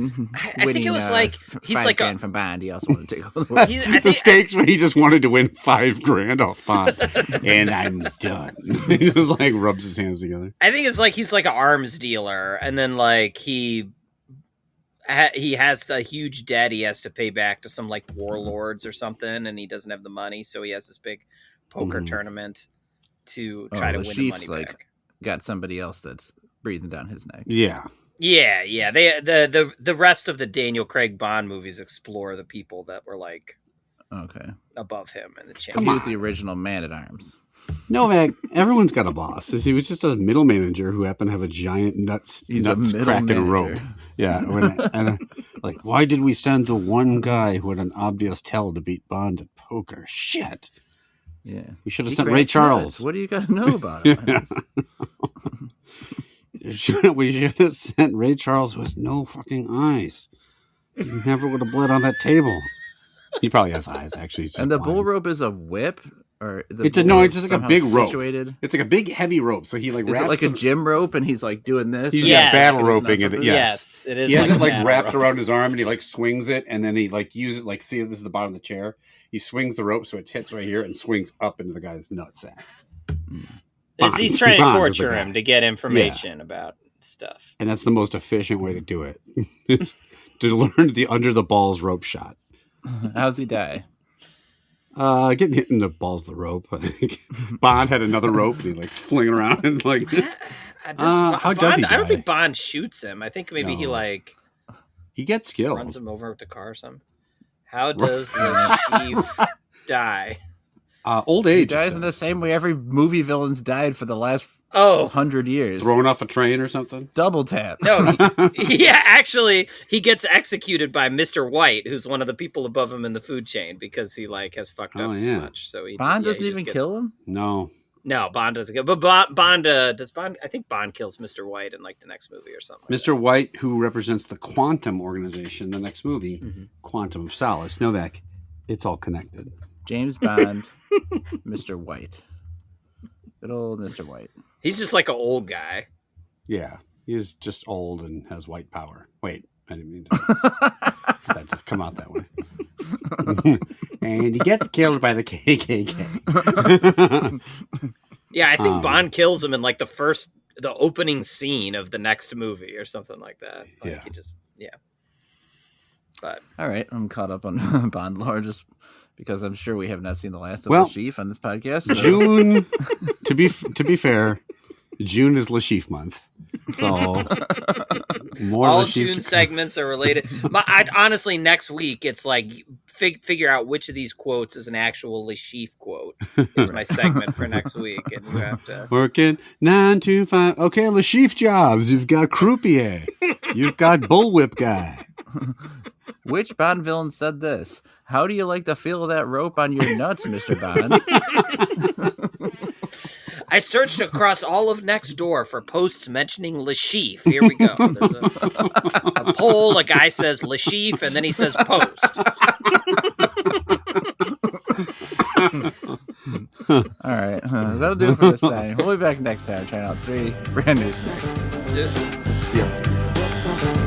think it was like he's like $5,000 from Bond. He also wanted to take over the world. The stakes where he just wanted to win $5,000 off Bond, and I'm done. He just like rubs his hands together. I think it's like he's like an arms dealer, and then like he has a huge debt he has to pay back to some like warlords or something, and he doesn't have the money, so he has this big poker tournament to try to win the money back. Got somebody else that's breathing down his neck. Yeah. The rest of the Daniel Craig Bond movies explore the people that were like above him in the chain. He was the original Man at Arms. Novak, everyone's got a boss. He was just a middle manager who happened to have a giant nuts cracking rope. Yeah, like, why did we send the one guy who had an obvious tell to beat Bond at poker? Shit. Yeah, we should have sent Ray Charles. What do you got to know about it? We should have sent Ray Charles with no fucking eyes. He never would have bled on that table. He probably has eyes, actually. And the bull rope is a whip, or it's just like a big rope. It's like a big heavy rope. So he like wraps it like a gym rope, and he's like doing this. He's battle roping it. Yes, it is. He has it like wrapped around his arm, and he like swings it, and then he like uses like, see, this is the bottom of the chair. He swings the rope so it hits right here and swings up into the guy's nutsack. He's trying to torture him to get information about stuff, and that's the most efficient way to do it. Is to learn the under the balls rope shot. How's he die? Getting hit in the balls of the rope. I think Bond had another rope and he like flinging around and like. How does he die? I don't think Bond shoots him. I think maybe he gets killed. Runs him over with the car or something. How does the chief die? Old age. He dies in the same way every movie villain's died for the last Oh, 100 years. Thrown off a train or something? Double tap. no. Yeah, actually, he gets executed by Mr. White, who's one of the people above him in the food chain because he like has fucked up too much. So Bond doesn't even kill him? No. No, Bond doesn't go. But Bond does Bond. I think Bond kills Mr. White in like the next movie or something. Mr. White, who represents the Quantum organization, the next movie, Quantum of Solace. Novak, it's all connected. James Bond, Mr. White. Good old Mr. White. He's just like an old guy. Yeah, he's just old and has white power. Wait, I didn't mean to come out that way. And he gets killed by the KKK. Yeah, I think Bond kills him in like the opening scene of the next movie or something like that. Like he just, But all right, I'm caught up on Bond lore just because I'm sure we have not seen the last of the Chief on this podcast. So. June, to be fair, June is Lashif month, so more all Lashif June segments are related. Honestly, next week it's like figure out which of these quotes is an actual Lashif quote. Is my segment for next week, and you have to working 9 to 5. Okay, Lashif jobs. You've got croupier. You've got bullwhip guy. Which Bond villain said this? How do you like the feel of that rope on your nuts, Mr. Bond? I searched across all of next door for posts mentioning Lashif. Here we go. There's a poll. A guy says Lashif, and then he says post. All right. That'll do it for this time. We'll be back next time trying out 3 brand new snacks. Deuces. Yeah.